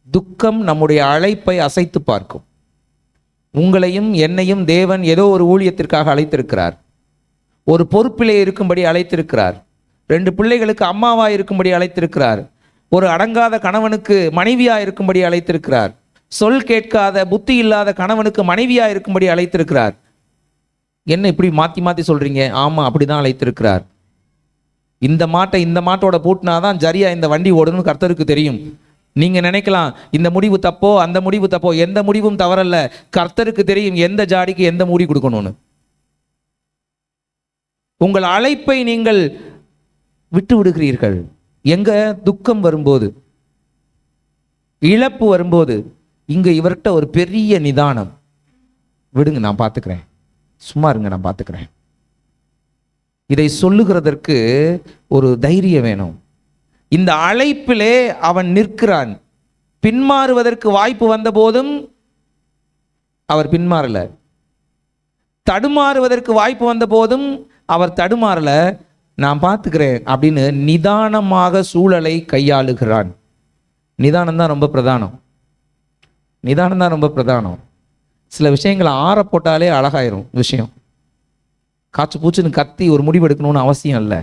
துக்கம் நம்முடைய அழைப்பை அசைத்து பார்க்கும். உங்களையும் என்னையும் தேவன் ஏதோ ஒரு ஊழியத்திற்காக அழைத்திருக்கிறார், ஒரு பொறுப்பிலே இருக்கும்படி அழைத்திருக்கிறார், 2 பிள்ளைகளுக்கு அம்மாவா இருக்கும்படி அழைத்திருக்கிறார், ஒரு அடங்காத கணவனுக்கு மனைவியா இருக்கும்படி அழைத்திருக்கிறார், சொல் கேட்காத புத்தி இல்லாத கணவனுக்கு மனைவியா இருக்கும்படி அழைத்திருக்கிறார். என்ன இப்படி மாற்றி மாற்றி சொல்றீங்க? ஆமாம், அப்படிதான் அழைத்திருக்கிறார். இந்த மாட்டோட பூட்டினாதான் சரியா இந்த வண்டி ஓடணும்னு கர்த்தருக்கு தெரியும். நீங்க நினைக்கலாம் இந்த முடிவு தப்போ அந்த முடிவு தப்போ, எந்த முடிவும் தவறல்ல. கர்த்தருக்கு தெரியும் எந்த ஜாடிக்கு எந்த மூடி கொடுக்கணும்னு. உங்கள் அழைப்பை நீங்கள் விட்டு விடுகிறீர்கள். எங்க? துக்கம் வரும்போது, இழப்பு வரும்போது. இங்க இவர்கிட்ட ஒரு பெரிய நிதானம், விடுங்க நான் பார்த்துக்கிறேன், சும்மா இருங்க நான் பார்த்துக்கிறேன். இதை சொல்லுகிறதற்கு ஒரு தைரியம் வேணும். இந்த அழைப்பிலே அவன் நிற்கிறான். பின்மாறுவதற்கு வாய்ப்பு வந்த போதும் அவர் பின்மாறல, தடுமாறுவதற்கு வாய்ப்பு வந்த போதும் அவர் தடுமாறல. நான் பார்த்துக்கிறேன் அப்படின்னு நிதானமாக சூழலை கையாளுகிறான். நிதானம் தான் ரொம்ப பிரதானம், நிதானம் தான் ரொம்ப பிரதானம். சில விஷயங்களை ஆற போட்டாலே அழகாயிரும் விஷயம். காய்ச்சி பூச்சுன்னு கத்தி ஒரு முடிவு எடுக்கணும்னு அவசியம் இல்லை.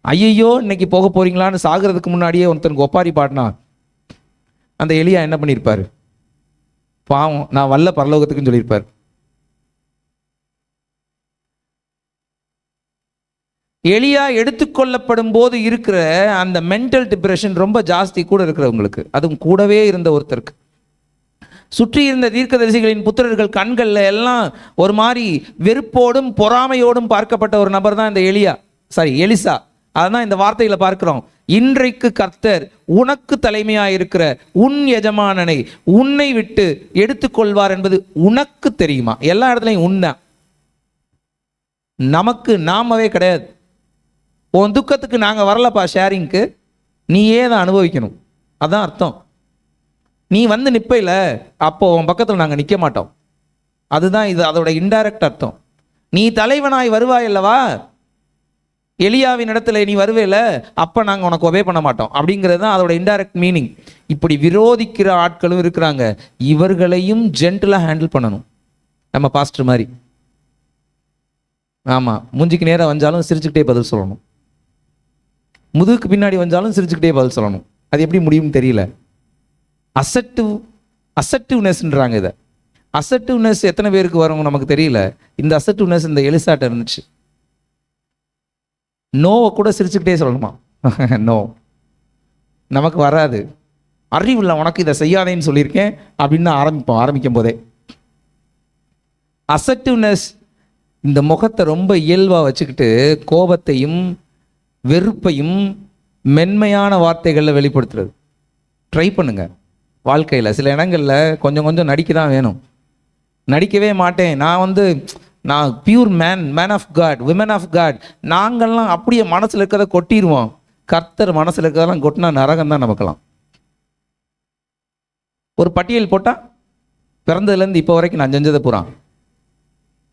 ஐயையோ இன்னைக்கு போக போறீங்களான்னு சாகிறதுக்கு முன்னாடியே ஒருத்தனுக்கு ஒப்பாரி பாடினா அந்த எலியா என்ன பண்ணியிருப்பார்? பாவம், நான் வல்ல பரலோகத்துக்குன்னு சொல்லியிருப்பார். எலியா எடுத்துக்கொள்ளப்படும் போது இருக்கிற அந்த மென்டல் டிப்ரெஷன் ரொம்ப ஜாஸ்தி கூட இருக்கிறவங்களுக்கு, அதுவும் கூடவே இருந்த ஒருத்தருக்கு. சுற்றி இருந்த தீர்க்கதரிசிகளின் புத்திரர்கள் கண்கள்ல எல்லாம் ஒரு மாதிரி வெறுப்போடும் பொறாமையோடும் பார்க்கப்பட்ட ஒரு நபர் தான் இந்த எலிசா. அதான் இந்த வார்த்தையில பார்க்கிறோம். இன்றைக்கு கர்த்தர் உனக்கு தலைமையாக இருக்கிற உன் எஜமானனை உன்னை விட்டு எடுத்துக்கொள்வார் என்பது உனக்கு தெரியுமா? எல்லா இடத்துலையும் உன்ன, நமக்கு நாமவே கிடையாது. உன் துக்கத்துக்கு நாங்க வரலப்பா ஷேரிங்க்கு, நீயே தான் அனுபவிக்கணும். அதான் அர்த்தம். நீ வந்து நிப்பையில, அப்போ உன் பக்கத்தில் நாங்கள் நிற்க மாட்டோம். அதுதான் இது, அதோட இன்டைரக்ட் அர்த்தம். நீ தலைவனாய் வருவாய் அல்லவா, எலியாவின் இடத்துல நீ வருவேல, அப்போ நாங்கள் உனக்கு ஒபே பண்ண மாட்டோம் அப்படிங்கிறது தான் அதோட இன்டைரக்ட் மீனிங். இப்படி விரோதிக்கிற ஆட்களும் இருக்கிறாங்க. இவர்களையும் ஜென்டிலாக ஹேண்டில் பண்ணணும். நம்ம பாஸ்டர் மாதிரி, ஆமாம், மூஞ்சிக்கு நேரம் வந்தாலும் சிரிச்சுக்கிட்டே பதில் சொல்லணும். முதுகுக்கு பின்னாடி வந்தாலும் சிரிச்சுக்கிட்டே பதில் சொல்லணும். அது எப்படி முடியும்னு தெரியல. அசட்டிவ்னஸ்ன்றாங்க இதை. அசட்டிவ்னஸ் எத்தனை பேருக்கு வரும் நமக்கு தெரியல. இந்த அசட்டிவ்னஸ் இந்த எலிசாட்ட இருந்துச்சு. நோவை கூட சிரிச்சுக்கிட்டே சொல்லணுமா? நோ, நமக்கு வராது. அறிவில்லை, உனக்கு இதை செய்யாதேன்னு சொல்லியிருக்கேன் அப்படின்னு ஆரம்பிக்கும் போதே. அசட்டிவ்னஸ் இந்த முகத்தை ரொம்ப இயல்பாக வச்சுக்கிட்டு கோபத்தையும் வெறுப்பையும் மென்மையான வார்த்தைகளில் வெளிப்படுத்துறது. ட்ரை பண்ணுங்க வாழ்க்கையில். சில இடங்களில் கொஞ்சம் கொஞ்சம் நடிக்க தான் வேணும். நடிக்கவே மாட்டேன், நான் pure man of god, women of god, நாங்கள்லாம் அப்படியே மனசில் இருக்கிறத கொட்டிடுவோம். கர்த்தர் மனசில் இருக்கிறதெல்லாம் கொட்டினா நரகம் தான் நமக்கெல்லாம். ஒரு பட்டியல் போட்டால் பிறந்ததுலேருந்து இப்போ வரைக்கும் நான் செஞ்சதை பூரா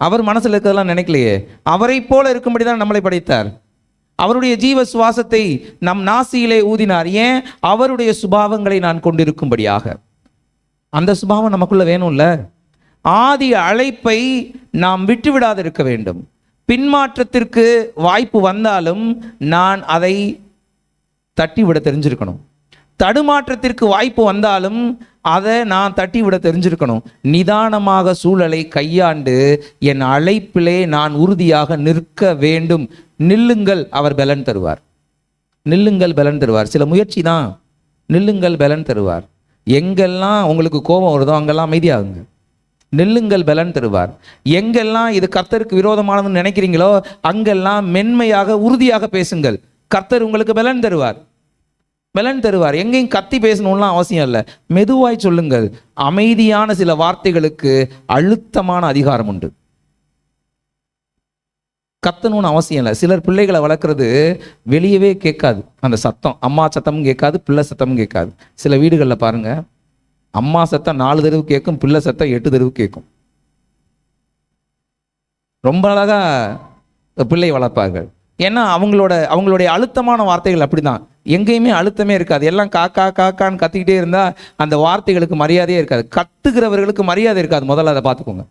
அவர் மனசில் இருக்கிறதெல்லாம் நினைக்கலையே. அவரை போல இருக்கும்படி தான் நம்மளை படைத்தார். அவருடைய ஜீவ சுவாசத்தை நம் நாசியிலே ஊதினார். ஏன்? அவருடைய சுபாவங்களை நான் கொண்டிருக்கும்படியாக. அந்த சுபாவம் நமக்குள்ள வேணும்ல. ஆதி அழைப்பை நாம் விட்டுவிடாது இருக்க வேண்டும். பின்மாற்றத்திற்கு வாய்ப்பு வந்தாலும் நான் அதை தட்டிவிட தெரிஞ்சிருக்கணும். தடுமாற்றத்திற்கு வாய்ப்பு வந்தாலும் அதை நான் தட்டிவிட தெரிஞ்சிருக்கணும். நிதானமாக சூழலை கையாண்டு என் அழைப்பிலே நான் உறுதியாக நிற்க வேண்டும். நில்லுங்கள், அவர் பலன் தருவார். நில்லுங்கள், பலன் தருவார். சில முயற்சி தான். நில்லுங்கள், பலன் தருவார். எங்கெல்லாம் உங்களுக்கு கோபம் வருதோ அங்கெல்லாம் அமைதியாகுங்க. நில்லுங்கள், பலன் தருவார். எங்கெல்லாம் இது கர்த்தருக்கு விரோதமானதுன்னு நினைக்கிறீங்களோ அங்கெல்லாம் மென்மையாக உறுதியாக பேசுங்கள். கர்த்தர் உங்களுக்கு பலன் தருவார். பலன் தருவார். எங்கேயும் கத்தி பேசணும்லாம் அவசியம் இல்லை. மெதுவாய் சொல்லுங்கள். அமைதியான சில வார்த்தைகளுக்கு அழுத்தமான அதிகாரம் உண்டு. கத்தணும்னு அவசியம் இல்லை. சிலர் பிள்ளைகளை வளர்க்குறது வெளியவே கேட்காது. அந்த சத்தம், அம்மா சத்தமும் கேட்காது, பிள்ளை சத்தமும் கேட்காது. சில வீடுகளில் பாருங்கள், அம்மா சத்தம் 4 தடவை கேட்கும், பிள்ளை சத்தம் 8 தடவை கேட்கும். ரொம்ப அழகாக பிள்ளை வளர்ப்பார்கள். ஏன்னா அவங்களுடைய அழுத்தமான வார்த்தைகள் அப்படி தான். எங்கேயுமே அழுத்தமே இருக்காது. எல்லாம் காக்கா காக்கான்னு கத்திக்கிட்டே இருந்தால் அந்த வார்த்தைகளுக்கு மரியாதையே இருக்காது. கத்துகிறவர்களுக்கு மரியாதை இருக்காது. முதல்ல அதை பார்த்துக்கோங்க.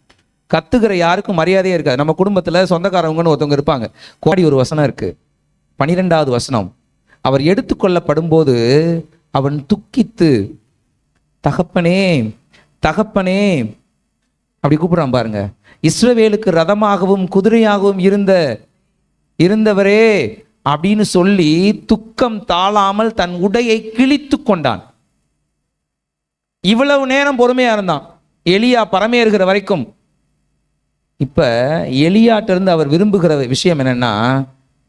கத்துக்கிற யாருக்கும் மரியாதையே இருக்காது. நம்ம குடும்பத்தில் சொந்தக்காரவங்கன்னு ஒருத்தவங்க இருப்பாங்க. கோடி ஒரு வசனம் இருக்குது, 12வது வசனம். அவர் எடுத்துக்கொள்ளப்படும் போது அவன் துக்கித்து, தகப்பனே தகப்பனே அப்படி கூப்பிடுறான் பாருங்க. இஸ்ரவேலுக்கு ரதமாகவும் குதிரையாகவும் இருந்தவரே அப்படின்னு சொல்லி துக்கம் தாழாமல் தன் உடையை கிழித்து கொண்டான். இவ்வளவு நேரம் பொறுமையா இருந்தான் எலியா பரமேறுகிற வரைக்கும். இப்ப எலியாட்ட இருந்து அவர் விரும்புகிற விஷயம் என்னன்னா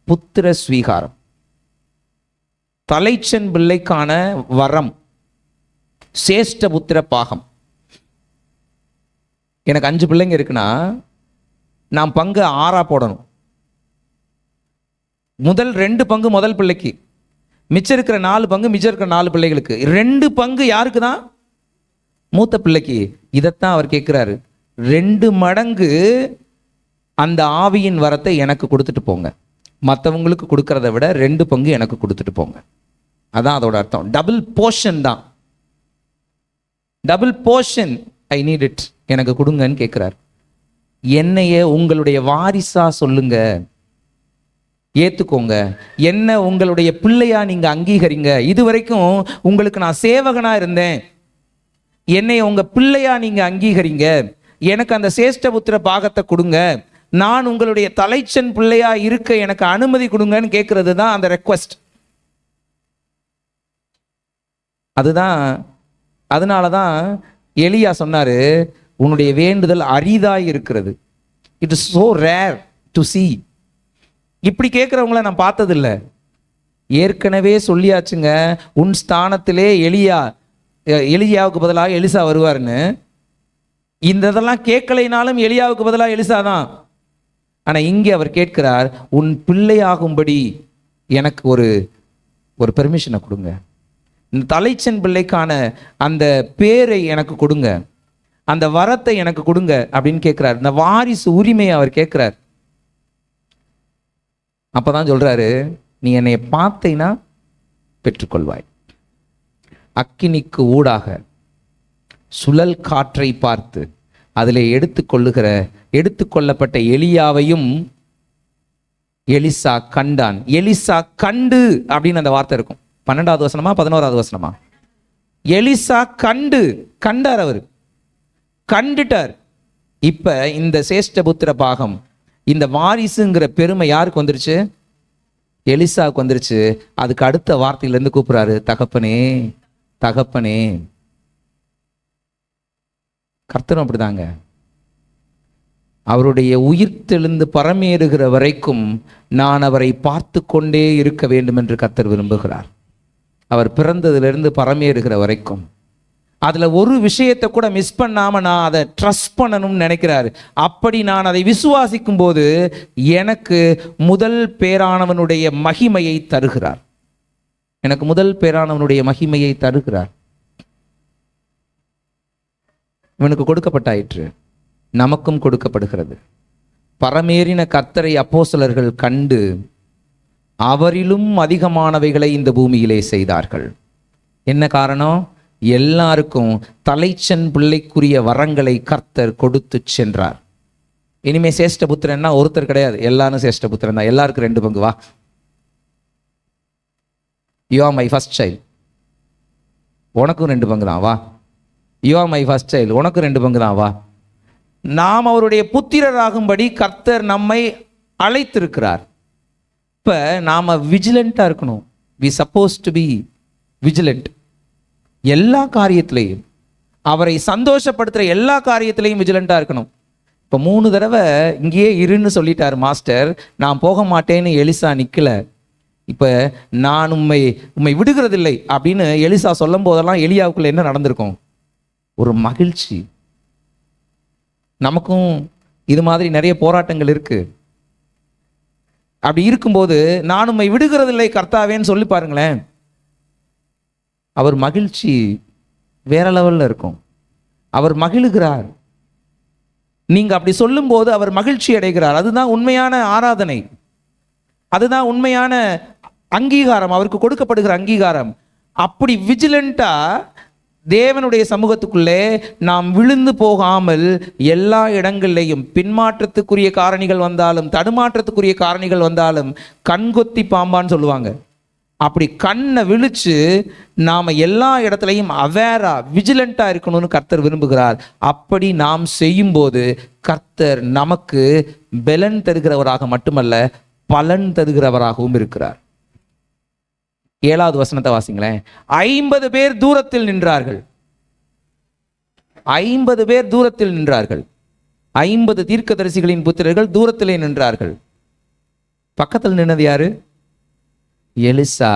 புத்திர ஸ்வீகாரம், தலைச்சன் பிள்ளைக்கான வரம், சேஷ்ட புத்திர பாகம். எனக்கு 5 பிள்ளைங்க இருக்குன்னா நான் பங்கு 6 போடணும். முதல் 2 பங்கு முதல் பிள்ளைக்கு, மிச்சம் இருக்கிற 4 பங்கு மிச்சம் இருக்கிற 4 பிள்ளைகளுக்கு. 2 பங்கு யாருக்கு தான்? மூத்த பிள்ளைக்கு. இதைத்தான் அவர் கேட்கிறாரு. 2 மடங்கு அந்த ஆவியின் வரத்தை எனக்கு கொடுத்துட்டு போங்க. மற்றவங்களுக்கு கொடுக்கறத விட 2 பங்கு எனக்கு கொடுத்துட்டு போங்க. அதான் அதோட அர்த்தம். டபுள் போர்ஷன் தான். Double portion, I need it, எனக்கு கொடுங்கன்னு கேட்கிறார். என்னைய உங்களுடைய வாரிசா சொல்லுங்க, ஏத்துக்கோங்க. என்ன உங்களுடைய பிள்ளையா நீங்க அங்கீகரிங்க. இதுவரைக்கும் உங்களுக்கு நான் சேவகனா இருந்தேன், என்னைய உங்க பிள்ளையா நீங்க அங்கீகரிங்க. எனக்கு அந்த சேஷ்டபுத்திர பாகத்தை கொடுங்க. நான் உங்களுடைய தலைச்சன் பிள்ளையா இருக்க எனக்கு அனுமதி கொடுங்கன்னு கேட்கறது தான் அந்த ரெக்வஸ்ட். அதனாலதான் எலியா சொன்னாரு, உன்னுடைய வேண்டுதல் அரிதாய் இருக்கிறது. It is so rare to see. இப்படி கேட்குறவங்கள நான் பார்த்ததில்ல. ஏற்கனவே சொல்லியாச்சுங்க, உன் ஸ்தானத்திலே எலியாவுக்கு பதிலாக எலிசா வருவார்னு. இந்த இதெல்லாம் கேட்கலைனாலும் எலியாவுக்கு பதிலாக எலிசா தான். ஆனால் இங்கே அவர் கேட்கிறார், உன் பிள்ளையாகும்படி எனக்கு ஒரு பெர்மிஷனை கொடுங்க. இந்த தலைச்சன் பிள்ளைக்கான அந்த பேரை எனக்கு கொடுங்க, அந்த வரத்தை எனக்கு கொடுங்க அப்படின்னு கேட்கிறார். இந்த வாரிசு உரிமையை அவர் கேட்கிறார். அப்பதான் சொல்றாரு, நீ என்னை பார்த்தேன்னா பெற்றுக்கொள்வாய். அக்கினிக்கு ஊடாக சுழல் காற்றை பார்த்து அதில் எடுத்துக்கொள்ளப்பட்ட எலியாவையும் எலிசா கண்டான். எலிசா கண்டு அப்படின்னு அந்த வார்த்தை இருக்கும். 12வது வசனமா 11வது வசனமா? எலிசா கண்டார், அவர் கண்டுட்டார். இப்ப இந்த சேஷ்டபுத்திர பாகம், இந்த வாரிசுங்கிற பெருமை யாருக்கு வந்துருச்சு? எலிசாவுக்கு வந்துருச்சு. அதுக்கு அடுத்த வார்த்தையிலிருந்து கூப்பிடுறாரு, தகப்பனே தகப்பனே. கர்த்தரும் அப்படிதாங்க. அவருடைய உயிர்த்தெழுந்து பரமேறுகிற வரைக்கும் நான் அவரை பார்த்து கொண்டே இருக்க வேண்டும் என்று கர்த்தர் விரும்புகிறார். அவர் பிறந்ததிலிருந்து பரமேறுகிற வரைக்கும் அதுல ஒரு விஷயத்தை கூட மிஸ் பண்ணாம நான் அதை ட்ரஸ்ட் பண்ணணும்னு நினைக்கிறாரு. அப்படி நான் அதை விசுவாசிக்கும் போது எனக்கு முதல் பேரானவனுடைய மகிமையை தருகிறார். எனக்கு முதல் பேரானவனுடைய மகிமையை தருகிறார். இவனுக்கு கொடுக்கப்பட்டாயிற்று, நமக்கும் கொடுக்கப்படுகிறது. பரமேறின கர்த்தரை அப்போஸ்தலர்கள் கண்டு அவரிலும் அதிகமானவைகளை இந்த பூமியிலே செய்தார்கள். என்ன காரணம்? எல்லாருக்கும் தலைச்சன் பிள்ளைக்குரிய வரங்களை கர்த்தர் கொடுத்து சென்றார். இனிமே சேஷ்டபுத்திரன்னா ஒருத்தர் கிடையாது, எல்லாரும் சேஷ்டபுத்திரன் தான். எல்லாருக்கும் 2 பங்கு. வா, you are my first child, உனக்கும் 2 பங்கு தான். வா, you are my first child, உனக்கும் 2 பங்கு தான். வா, நாம் அவருடைய புத்திரராகும்படி கர்த்தர் நம்மை அழைத்திருக்கிறார். இப்போ நாம் விஜிலண்ட்டாக இருக்கணும். We suppose to be vigilant. எல்லா காரியத்திலையும், அவரை சந்தோஷப்படுத்துகிற எல்லா காரியத்திலையும் விஜிலண்ட்டாக இருக்கணும். இப்போ 3 தடவை இங்கேயே இருன்னு சொல்லிட்டார் மாஸ்டர். நான் போக மாட்டேன்னு எலிசா நிற்கல. இப்போ நான் உம்மை விடுகிறதில்லை அப்படின்னு எலிசா சொல்லும் போதெல்லாம் எலியாவுக்குள்ள என்ன நடந்திருக்கும்? ஒரு மகிழ்ச்சி. நமக்கும் இது மாதிரி நிறைய போராட்டங்கள் இருக்கு. அப்படி இருக்கும்போது நான் உம்மை விடுகிறதில்லை கர்த்தாவேன்னு சொல்லி பாருங்களேன், அவர் மகிழ்ச்சி வேற லெவல்ல இருக்கும். அவர் மகிழுகிறார். நீங்க அப்படி சொல்லும்போது அவர் மகிழ்ச்சி அடைகிறார். அதுதான் உண்மையான ஆராதனை, அதுதான் உண்மையான அங்கீகாரம், அவருக்கு கொடுக்கப்படுகிற அங்கீகாரம். அப்படி விஜிலண்டா தேவனுடைய சமூகத்துக்குள்ளே நாம் விழுந்து போகாமல் எல்லா இடங்கள்லையும் பின்மாற்றத்துக்குரிய காரணிகள் வந்தாலும் தடுமாற்றத்துக்குரிய காரணிகள் வந்தாலும் கண்கொத்தி பாம்பான்னு சொல்லுவாங்க. அப்படி கண்ணை விழிச்சு நாம் எல்லா இடத்துலையும் அவேரா விஜிலண்டா இருக்கணும்னு கர்த்தர் விரும்புகிறார். அப்படி நாம் செய்யும்போது கர்த்தர் நமக்கு பலன் தருகிறவராக மட்டுமல்ல பலன் தருகிறவராகவும் இருக்கிறார். 7வது வசனத்தை வாசிங்களேன். 50 பேர் தூரத்தில் நின்றார்கள். 50 பேர் தூரத்தில் நின்றார்கள். 50 தீர்க்கதரிசிகளின் புத்திரர்கள் தூரத்திலே நின்றார்கள். பக்கத்தில் நின்னது யாரு? எலிசா.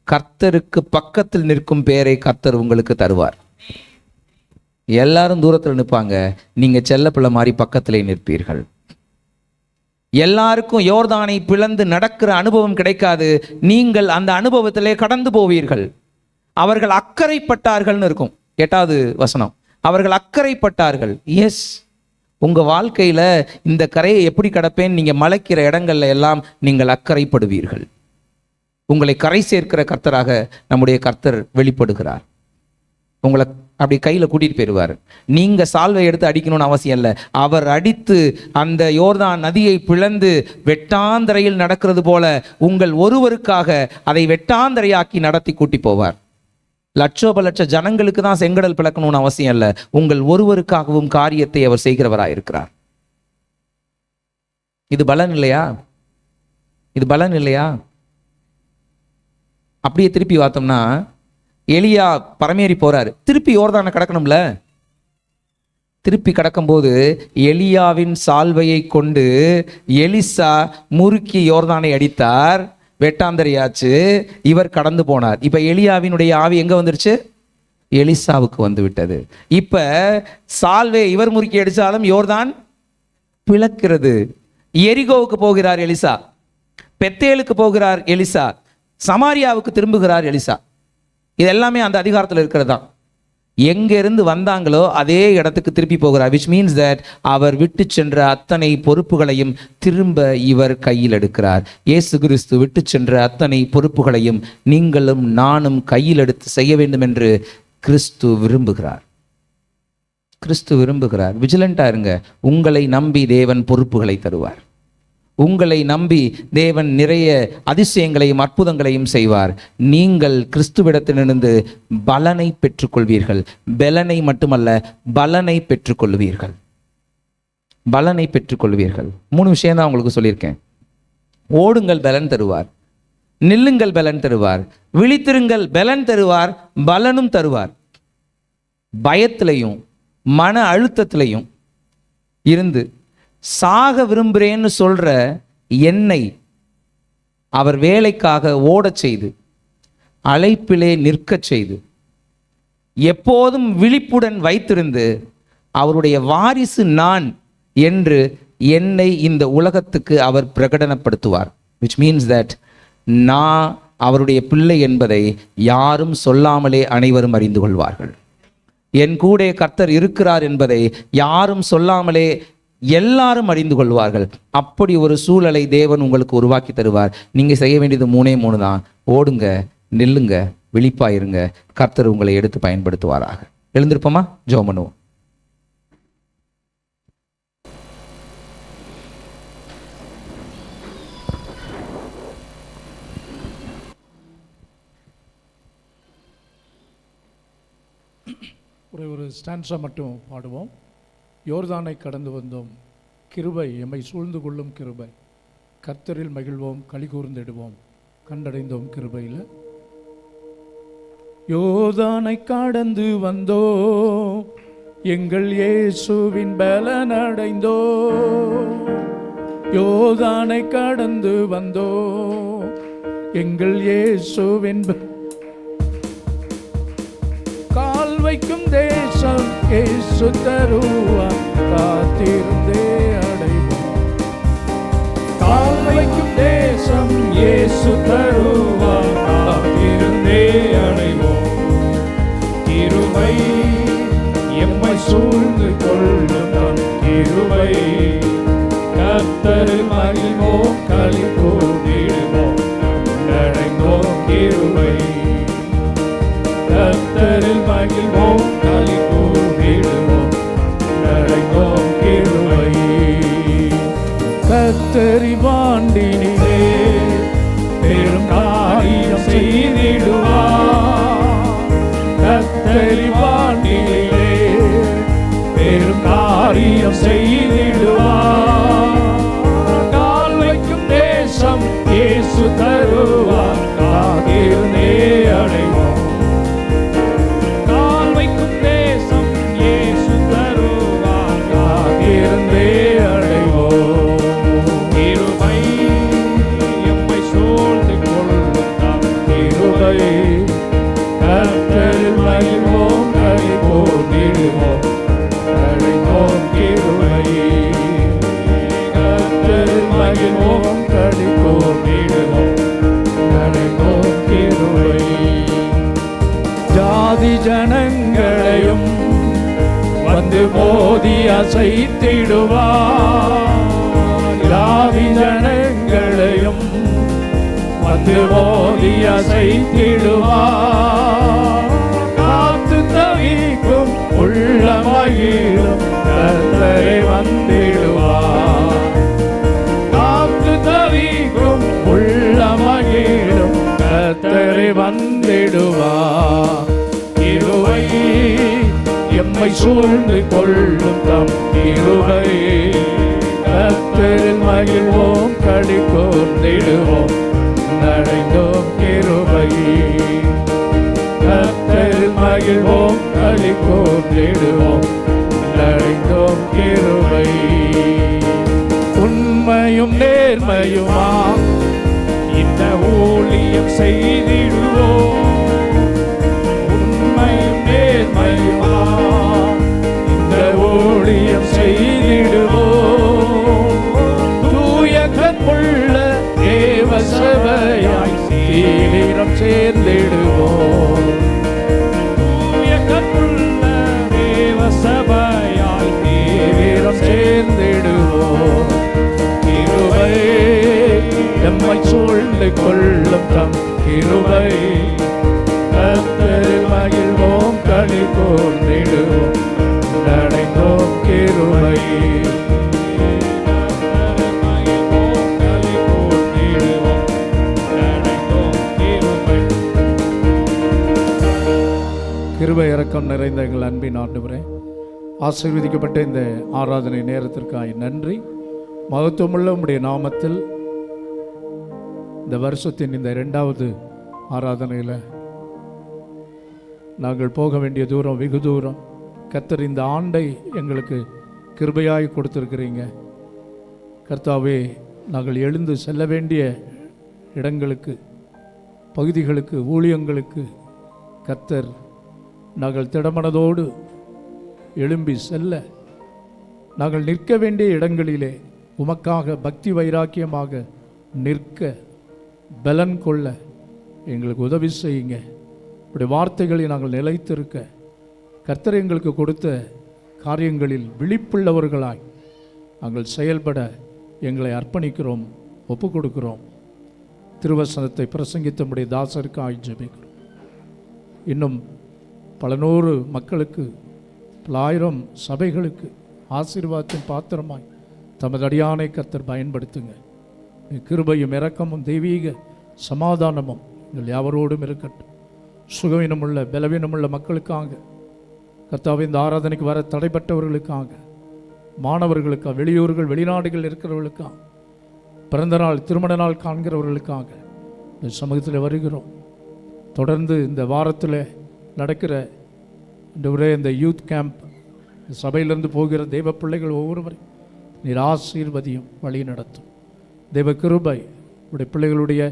கர்த்தருக்கு பக்கத்தில் நிற்கும் பேரை கர்த்தர் உங்களுக்கு தருவார். எல்லாரும் தூரத்தில் நிற்பாங்க, நீங்க செல்ல பிள்ளை மாதிரி பக்கத்திலே நிற்பீர்கள். எல்லாருக்கும் யோர்தானை பிளந்து நடக்கிற அனுபவம் கிடைக்காது. நீங்கள் அந்த அனுபவத்திலே கடந்து போவீர்கள். அவர்கள் அக்கறைப்பட்டார்கள்னு இருக்கும் 8வது வசனம். அவர்கள் அக்கறைப்பட்டார்கள். எஸ், உங்க வாழ்க்கையில இந்த கரையை எப்படி கடப்பேன், நீங்க மலைக்கிற இடங்கள்ல எல்லாம் நீங்கள் அக்கறைப்படுவீர்கள். உங்களை கரை சேர்க்கிற கர்த்தராக நம்முடைய கர்த்தர் வெளிப்படுகிறார். உங்களை அப்படி கையில் கூட்டிட்டு போயிடுவார். நீங்க சால்வை எடுத்து அடிக்கணும்னு அவசியம் இல்லை. அவர் அடித்து அந்த யோர்தான் நதியை பிளந்து வெட்டாந்தரையில் நடக்கிறது போல உங்கள் ஒருவருக்காக அதை வெட்டாந்தரையாக்கி நடத்தி கூட்டி போவார். லட்சோபலட்ச ஜனங்களுக்கு தான் செங்கடல் பிளக்கணும்னு அவசியம் இல்லை. உங்கள் ஒருவருக்காகவும் காரியத்தை அவர் செய்கிறவராக இருக்கிறார். இது பலன் இல்லையா? இது பலன் இல்லையா? அப்படியே திருப்பி பார்த்தோம்னா எலியா பரமேறி போறாரு, திருப்பி யோர்தானை கடக்கணும்ல. திருப்பி கடக்கும்போது எலியாவின் சால்வையை கொண்டு எலிசா முறுக்கி யோர்தானை அடித்தார். வெட்டாந்தரையாச்சு, இவர் கடந்து போனார். இப்ப எலியாவினுடைய ஆவி எங்க வந்துருச்சு? எலிசாவுக்கு வந்து விட்டது. இப்ப சால்வை இவர் முறுக்கி அடிச்சாலும் யோர்தான் பிளக்கிறது. எரிகோவுக்கு போகிறார் எலிசா, பெத்தேலுக்கு போகிறார் எலிசா, சமாரியாவுக்கு திரும்புகிறார் எலிசா. இது எல்லாமே அந்த அதிகாரத்தில் இருக்கிறது தான். எங்கிருந்து வந்தாங்களோ அதே இடத்துக்கு திருப்பி போகிறார். விச் மீன்ஸ் தட் அவர் விட்டு சென்ற அத்தனை பொறுப்புகளையும் திரும்ப இவர் கையில் எடுக்கிறார். இயேசு கிறிஸ்து விட்டு சென்ற அத்தனை பொறுப்புகளையும் நீங்களும் நானும் கையில் எடுத்து செய்ய வேண்டும் என்று கிறிஸ்து விரும்புகிறார். கிறிஸ்து விரும்புகிறார். விஜிலண்டா இருங்க. உங்களை நம்பி தேவன் பொறுப்புகளை தருவார். உங்களை நம்பி தேவன் நிறைய அதிசயங்களையும் அற்புதங்களையும் செய்வார். நீங்கள் கிறிஸ்துவிடத்திலிருந்து பலனை பெற்றுக்கொள்வீர்கள். பலனை மட்டுமல்ல, பலனை பெற்றுக்கொள்வீர்கள். பலனை பெற்றுக்கொள்வீர்கள். 3 விஷயம் தான் உங்களுக்கு சொல்லியிருக்கேன். ஓடுங்கள், பலன் தருவார். நில்லுங்கள், பலன் தருவார். விழித்திருங்கள், பலன் தருவார். பலனும் தருவார். பயத்திலையும் மன அழுத்தத்திலையும் இருந்து சாக விரும்புகிறேன்னு சொல்ற என்னை அவர் வேலைக்காக ஓடச் செய்து, அழைப்பிலே நிற்கச் செய்து, எப்போதும் விழிப்புடன் வைத்திருந்து அவருடைய வாரிசு நான் என்று என்னை இந்த உலகத்துக்கு அவர் பிரகடனப்படுத்துவார். which means that நான் அவருடைய பிள்ளை என்பதை யாரும் சொல்லாமலே அனைவரும் அறிந்து கொள்வார்கள். என் கூட கர்த்தர் இருக்கிறார் என்பதை யாரும் சொல்லாமலே எல்லாரும் அறிந்து கொள்வார்கள். அப்படி ஒரு சூழலை தேவன் உங்களுக்கு உருவாக்கி தருவார். நீங்கள் செய்ய வேண்டியது 3 தான். ஓடுங்க, நில்லுங்க, விழிப்பாயிருங்க. கர்த்தர் உங்களை எடுத்து பயன்படுத்துவாராக. எழுந்திருப்போமா? ஜெபம் பண்ணுவோம். ஒரு ஸ்டான்ஸா மட்டும் பாடுவோம். யோர்தானை கடந்து வந்தோம், கிருபை எம்மை சூழ்ந்து கொள்ளும் கிருபை, கர்த்தரில் மகிழ்வோம், களி கூர்ந்திடுவோம், கண்டடைந்தோம் கிருபையில். யோர்தானை கடந்து வந்தோ, எங்கள் இயேசுவின் பலன் அடைந்தோ. யோர்தானை கடந்து வந்தோ, எங்கள் இயேசுவின் கால் வைக்கும் தேசம் இயேசு தருவார், காத்திருந்தே அடைவோம். கால் வைக்கும் தேசம் இயேசு தருவார், காத்திருந்தே அடைவோம். கிருபை எம்மை சூழ்ந்து கொள்ளும் கிருபை, கர்த்தரில் மகிழ்வோம், களி கூர்ந்திடுவோம், அடைந்தோம் கிருபை. கர்த்தரில் மகிழ்வோம், களி கூர்ந்திடுவோம், அடைந்தோம் கிருபை. கர்த்தரி வாண்டினிலே பெரும் காரியம் செய்திடுவார். கர்த்தரி வாண்டினிலே பெரும் காரியம் செய்திடுவார். கால் வைக்கும் தேசம் இயேசு தருவார், காத்திருந்தே அடைவோம். கர்த்தரில் மகிழ்வோம், களி கூர்ந்திடுவோம், அடைந்தோம் கிருபை. கர்த்தரில் மகிழ்வோம், களி கூர்ந்திடுவோம், அடைந்தோம் கிருபை. ஜாதி ஜனங்களையும் வந்து மோதி அசைத்திடுவார். ஜாதி ஜனங்களையும் வந்து மோதி அசைத்திடுவார். காத்து தவிக்கும் உள்ள மகிழும் கர்த்தரை வந்திடுவார். காத்து தவிக்கும் உள்ள மகிழும் கர்த்தரை வந்திடுவார். கிருபை எம்மை சூழ்ந்து கொள்ளும் தம் கிருபை, கர்த்தரில் மகிழ்வோம், களி கூர்ந்திடுவோம், அடைந்தோம் கிருபை. கர்த்தரில் மகிழ்வோம், களி கூர்ந்திடுவோம், அடைந்தோம் கிருபை. உண்மையும் நேர்மையுமா இந்த ஊழியம் செய்திடுவோம். உண்மையும் நேர்மையுமா இந்த ஊழியம் செய்திடுவோம். தூய கற்புள்ள தேவ சபையாய் தீவிரம் சேர்ந்திடுவோம். தூய கற்புள்ள தேவ சபையாய் தீவிரம் சேர்ந்திடுவோம். கிருபை எம்மை சூழ்ந்து கொள்ளும் தம் கிருபை, கர்த்தரில் மகிழ்வோம், களி கூர்ந்திடுவோம், அடைந்தோம் கிருபை. இரக்கம் நிறைந்த எங்கள் அன்பின் ஆண்டவரே, ஆசீர்வதிக்கப்பட்ட இந்த ஆராதனை நேரத்திற்காக நன்றி. மகத்துவமுள்ள உம்முடைய நாமத்தில் இந்த வருஷத்தின் இந்த 2வது ஆராதனையில் நாங்கள் போக வேண்டிய தூரம் வெகு தூரம். கர்த்தர் இந்த ஆண்டை எங்களுக்கு கிருபையாய் கொடுத்திருக்கிறீங்க. கர்த்தாவே, நாங்கள் எழுந்து செல்ல வேண்டிய இடங்களுக்கு, பகுதிகளுக்கு, ஊழியங்களுக்கு கர்த்தர் நாங்கள் திடமனதோடு எழும்பி செல்ல, நாங்கள் நிற்க வேண்டிய இடங்களிலே உமக்காக பக்தி வைராக்கியமாக நிற்க, பலன் கொள்ள எங்களுக்கு உதவி செய்யுங்க. இப்படி வார்த்தைகளை நாங்கள் நிலைத்திருக்க, கர்த்தர் எங்களுக்கு கொடுத்த காரியங்களில் விழிப்புள்ளவர்களாய் நாங்கள் செயல்பட எங்களை அர்ப்பணிக்கிறோம், ஒப்பு கொடுக்கிறோம். திருவசனத்தை பிரசங்கித்தமுடைய தாசருக்காய் ஜெபிக்கிறோம். இன்னும் பல நூறு மக்களுக்கு, பல ஆயிரம் சபைகளுக்கு ஆசீர்வாதத்தின் பாத்திரமாய் தமது அடியானை கர்த்தர் பயன்படுத்துங்க. கிருபையும் இரக்கமும் தெய்வீக சமாதானமும் எங்கள் யாவரோடும் இருக்கட்டும். சுகவீனமுள்ள பலவீனமுள்ள மக்களுக்காக, கர்த்தாவே, இந்த ஆராதனைக்கு வர தடைப்பட்டவர்களுக்காக, மாணவர்களுக்காக, வெளியூர்கள் வெளிநாடுகள் இருக்கிறவர்களுக்காக, பிறந்த நாள் திருமண நாள் காண்கிறவர்களுக்காக இந்த சமூகத்தில் வருகிறோம். தொடர்ந்து இந்த வாரத்தில் நடக்கிற இந்த யூத் கேம்ப், சபையிலிருந்து போகிற தெய்வ பிள்ளைகள் ஒவ்வொருவரையும் நீர் ஆசீர்வதியும், வழி நடத்தும். தெய்வ கிருபை உடைய பிள்ளைகளுடைய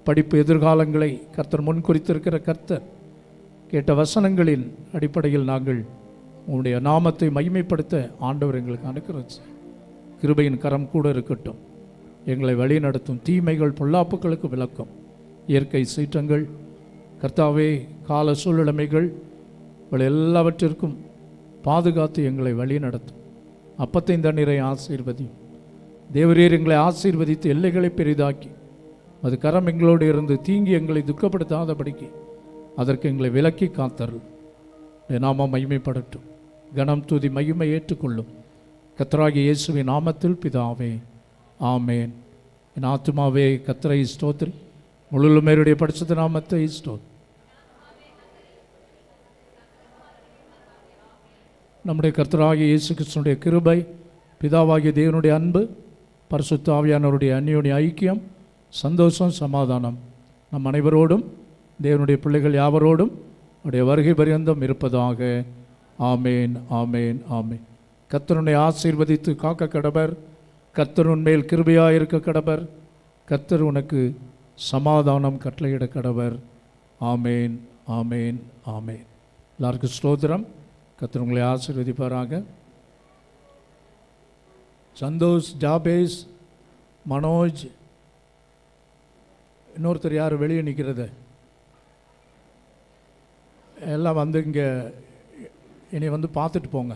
படிப்பு எதிர்காலங்களை கர்த்தர் முன் குறித்திருக்கிற கர்த்தர் கேட்ட வசனங்களின் அடிப்படையில் நாங்கள் உங்களுடைய நாமத்தை மகிமைப்படுத்த ஆண்டவர் எங்களுக்கு அனுக்கிரகம். கிருபையின் கரம் கூட இருக்கட்டும், எங்களை வழி நடத்தும். தீமைகள் பொல்லாப்புகளுக்கு விளக்கம், இயற்கை சீற்றங்கள், கர்த்தாவே, கால சூழ்நிலைமைகள் எல்லாவற்றிற்கும் பாதுகாத்து எங்களை வழி நடத்தும். அப்பத்தையும் தண்ணீரை ஆசீர்வதியும். தேவரீர் எங்களை ஆசீர்வதித்து எல்லைகளை பெரிதாக்கி, அது கரம் எங்களோடு இருந்து தீங்கி எங்களை துக்கப்படுத்தாதபடிக்கு அதற்கு எங்களை விலக்கி காத்தருள். நாம மகிமைப்படட்டும். கனம் துதி மகிமை ஏற்றுக்கொள்ளும். கர்த்தராகிய இயேசுவின் நாமத்தில் பிதாவே, ஆமேன். என் ஆத்துமாவே கர்த்தரை ஸ்தோத்திரி, முழுமையுடைய பரிசுத்த நாமத்தை ஸ்தோத்திரி. நம்முடைய கர்த்தராகிய இயேசு கிறிஸ்துவினுடைய கிருபை, பிதாவாகிய தேவனுடைய அன்பு, பரிசுத்த ஆவியானவருடைய அந்யோன்ய ஐக்கியம், சந்தோஷம், சமாதானம் நம் அனைவரோடும், தேவனுடைய பிள்ளைகள் யாவரோடும் அவருடைய வருகை பரியந்தம் இருப்பதாக. ஆமேன், ஆமேன், ஆமேன். கர்த்தருடைய ஆசீர்வதித்து காக்க கடவர். கர்த்தர் உன்மேல் கிருபையாக இருக்க கடவர். கர்த்தர் உனக்கு சமாதானம் கட்டளையிட கடவர். ஆமேன், ஆமேன், ஆமேன். எல்லாருக்கும் ஸ்தோத்திரம். கர்த்தர் உங்களை ஆசீர்வதிப்பாராக. சந்தோஷ், ஜாபேஸ், மனோஜ், இன்னொருத்தர் யார் வெளியே நிற்கிறது, எல்லாம் வந்து இங்கே இனி வந்து பார்த்துட்டு போங்க.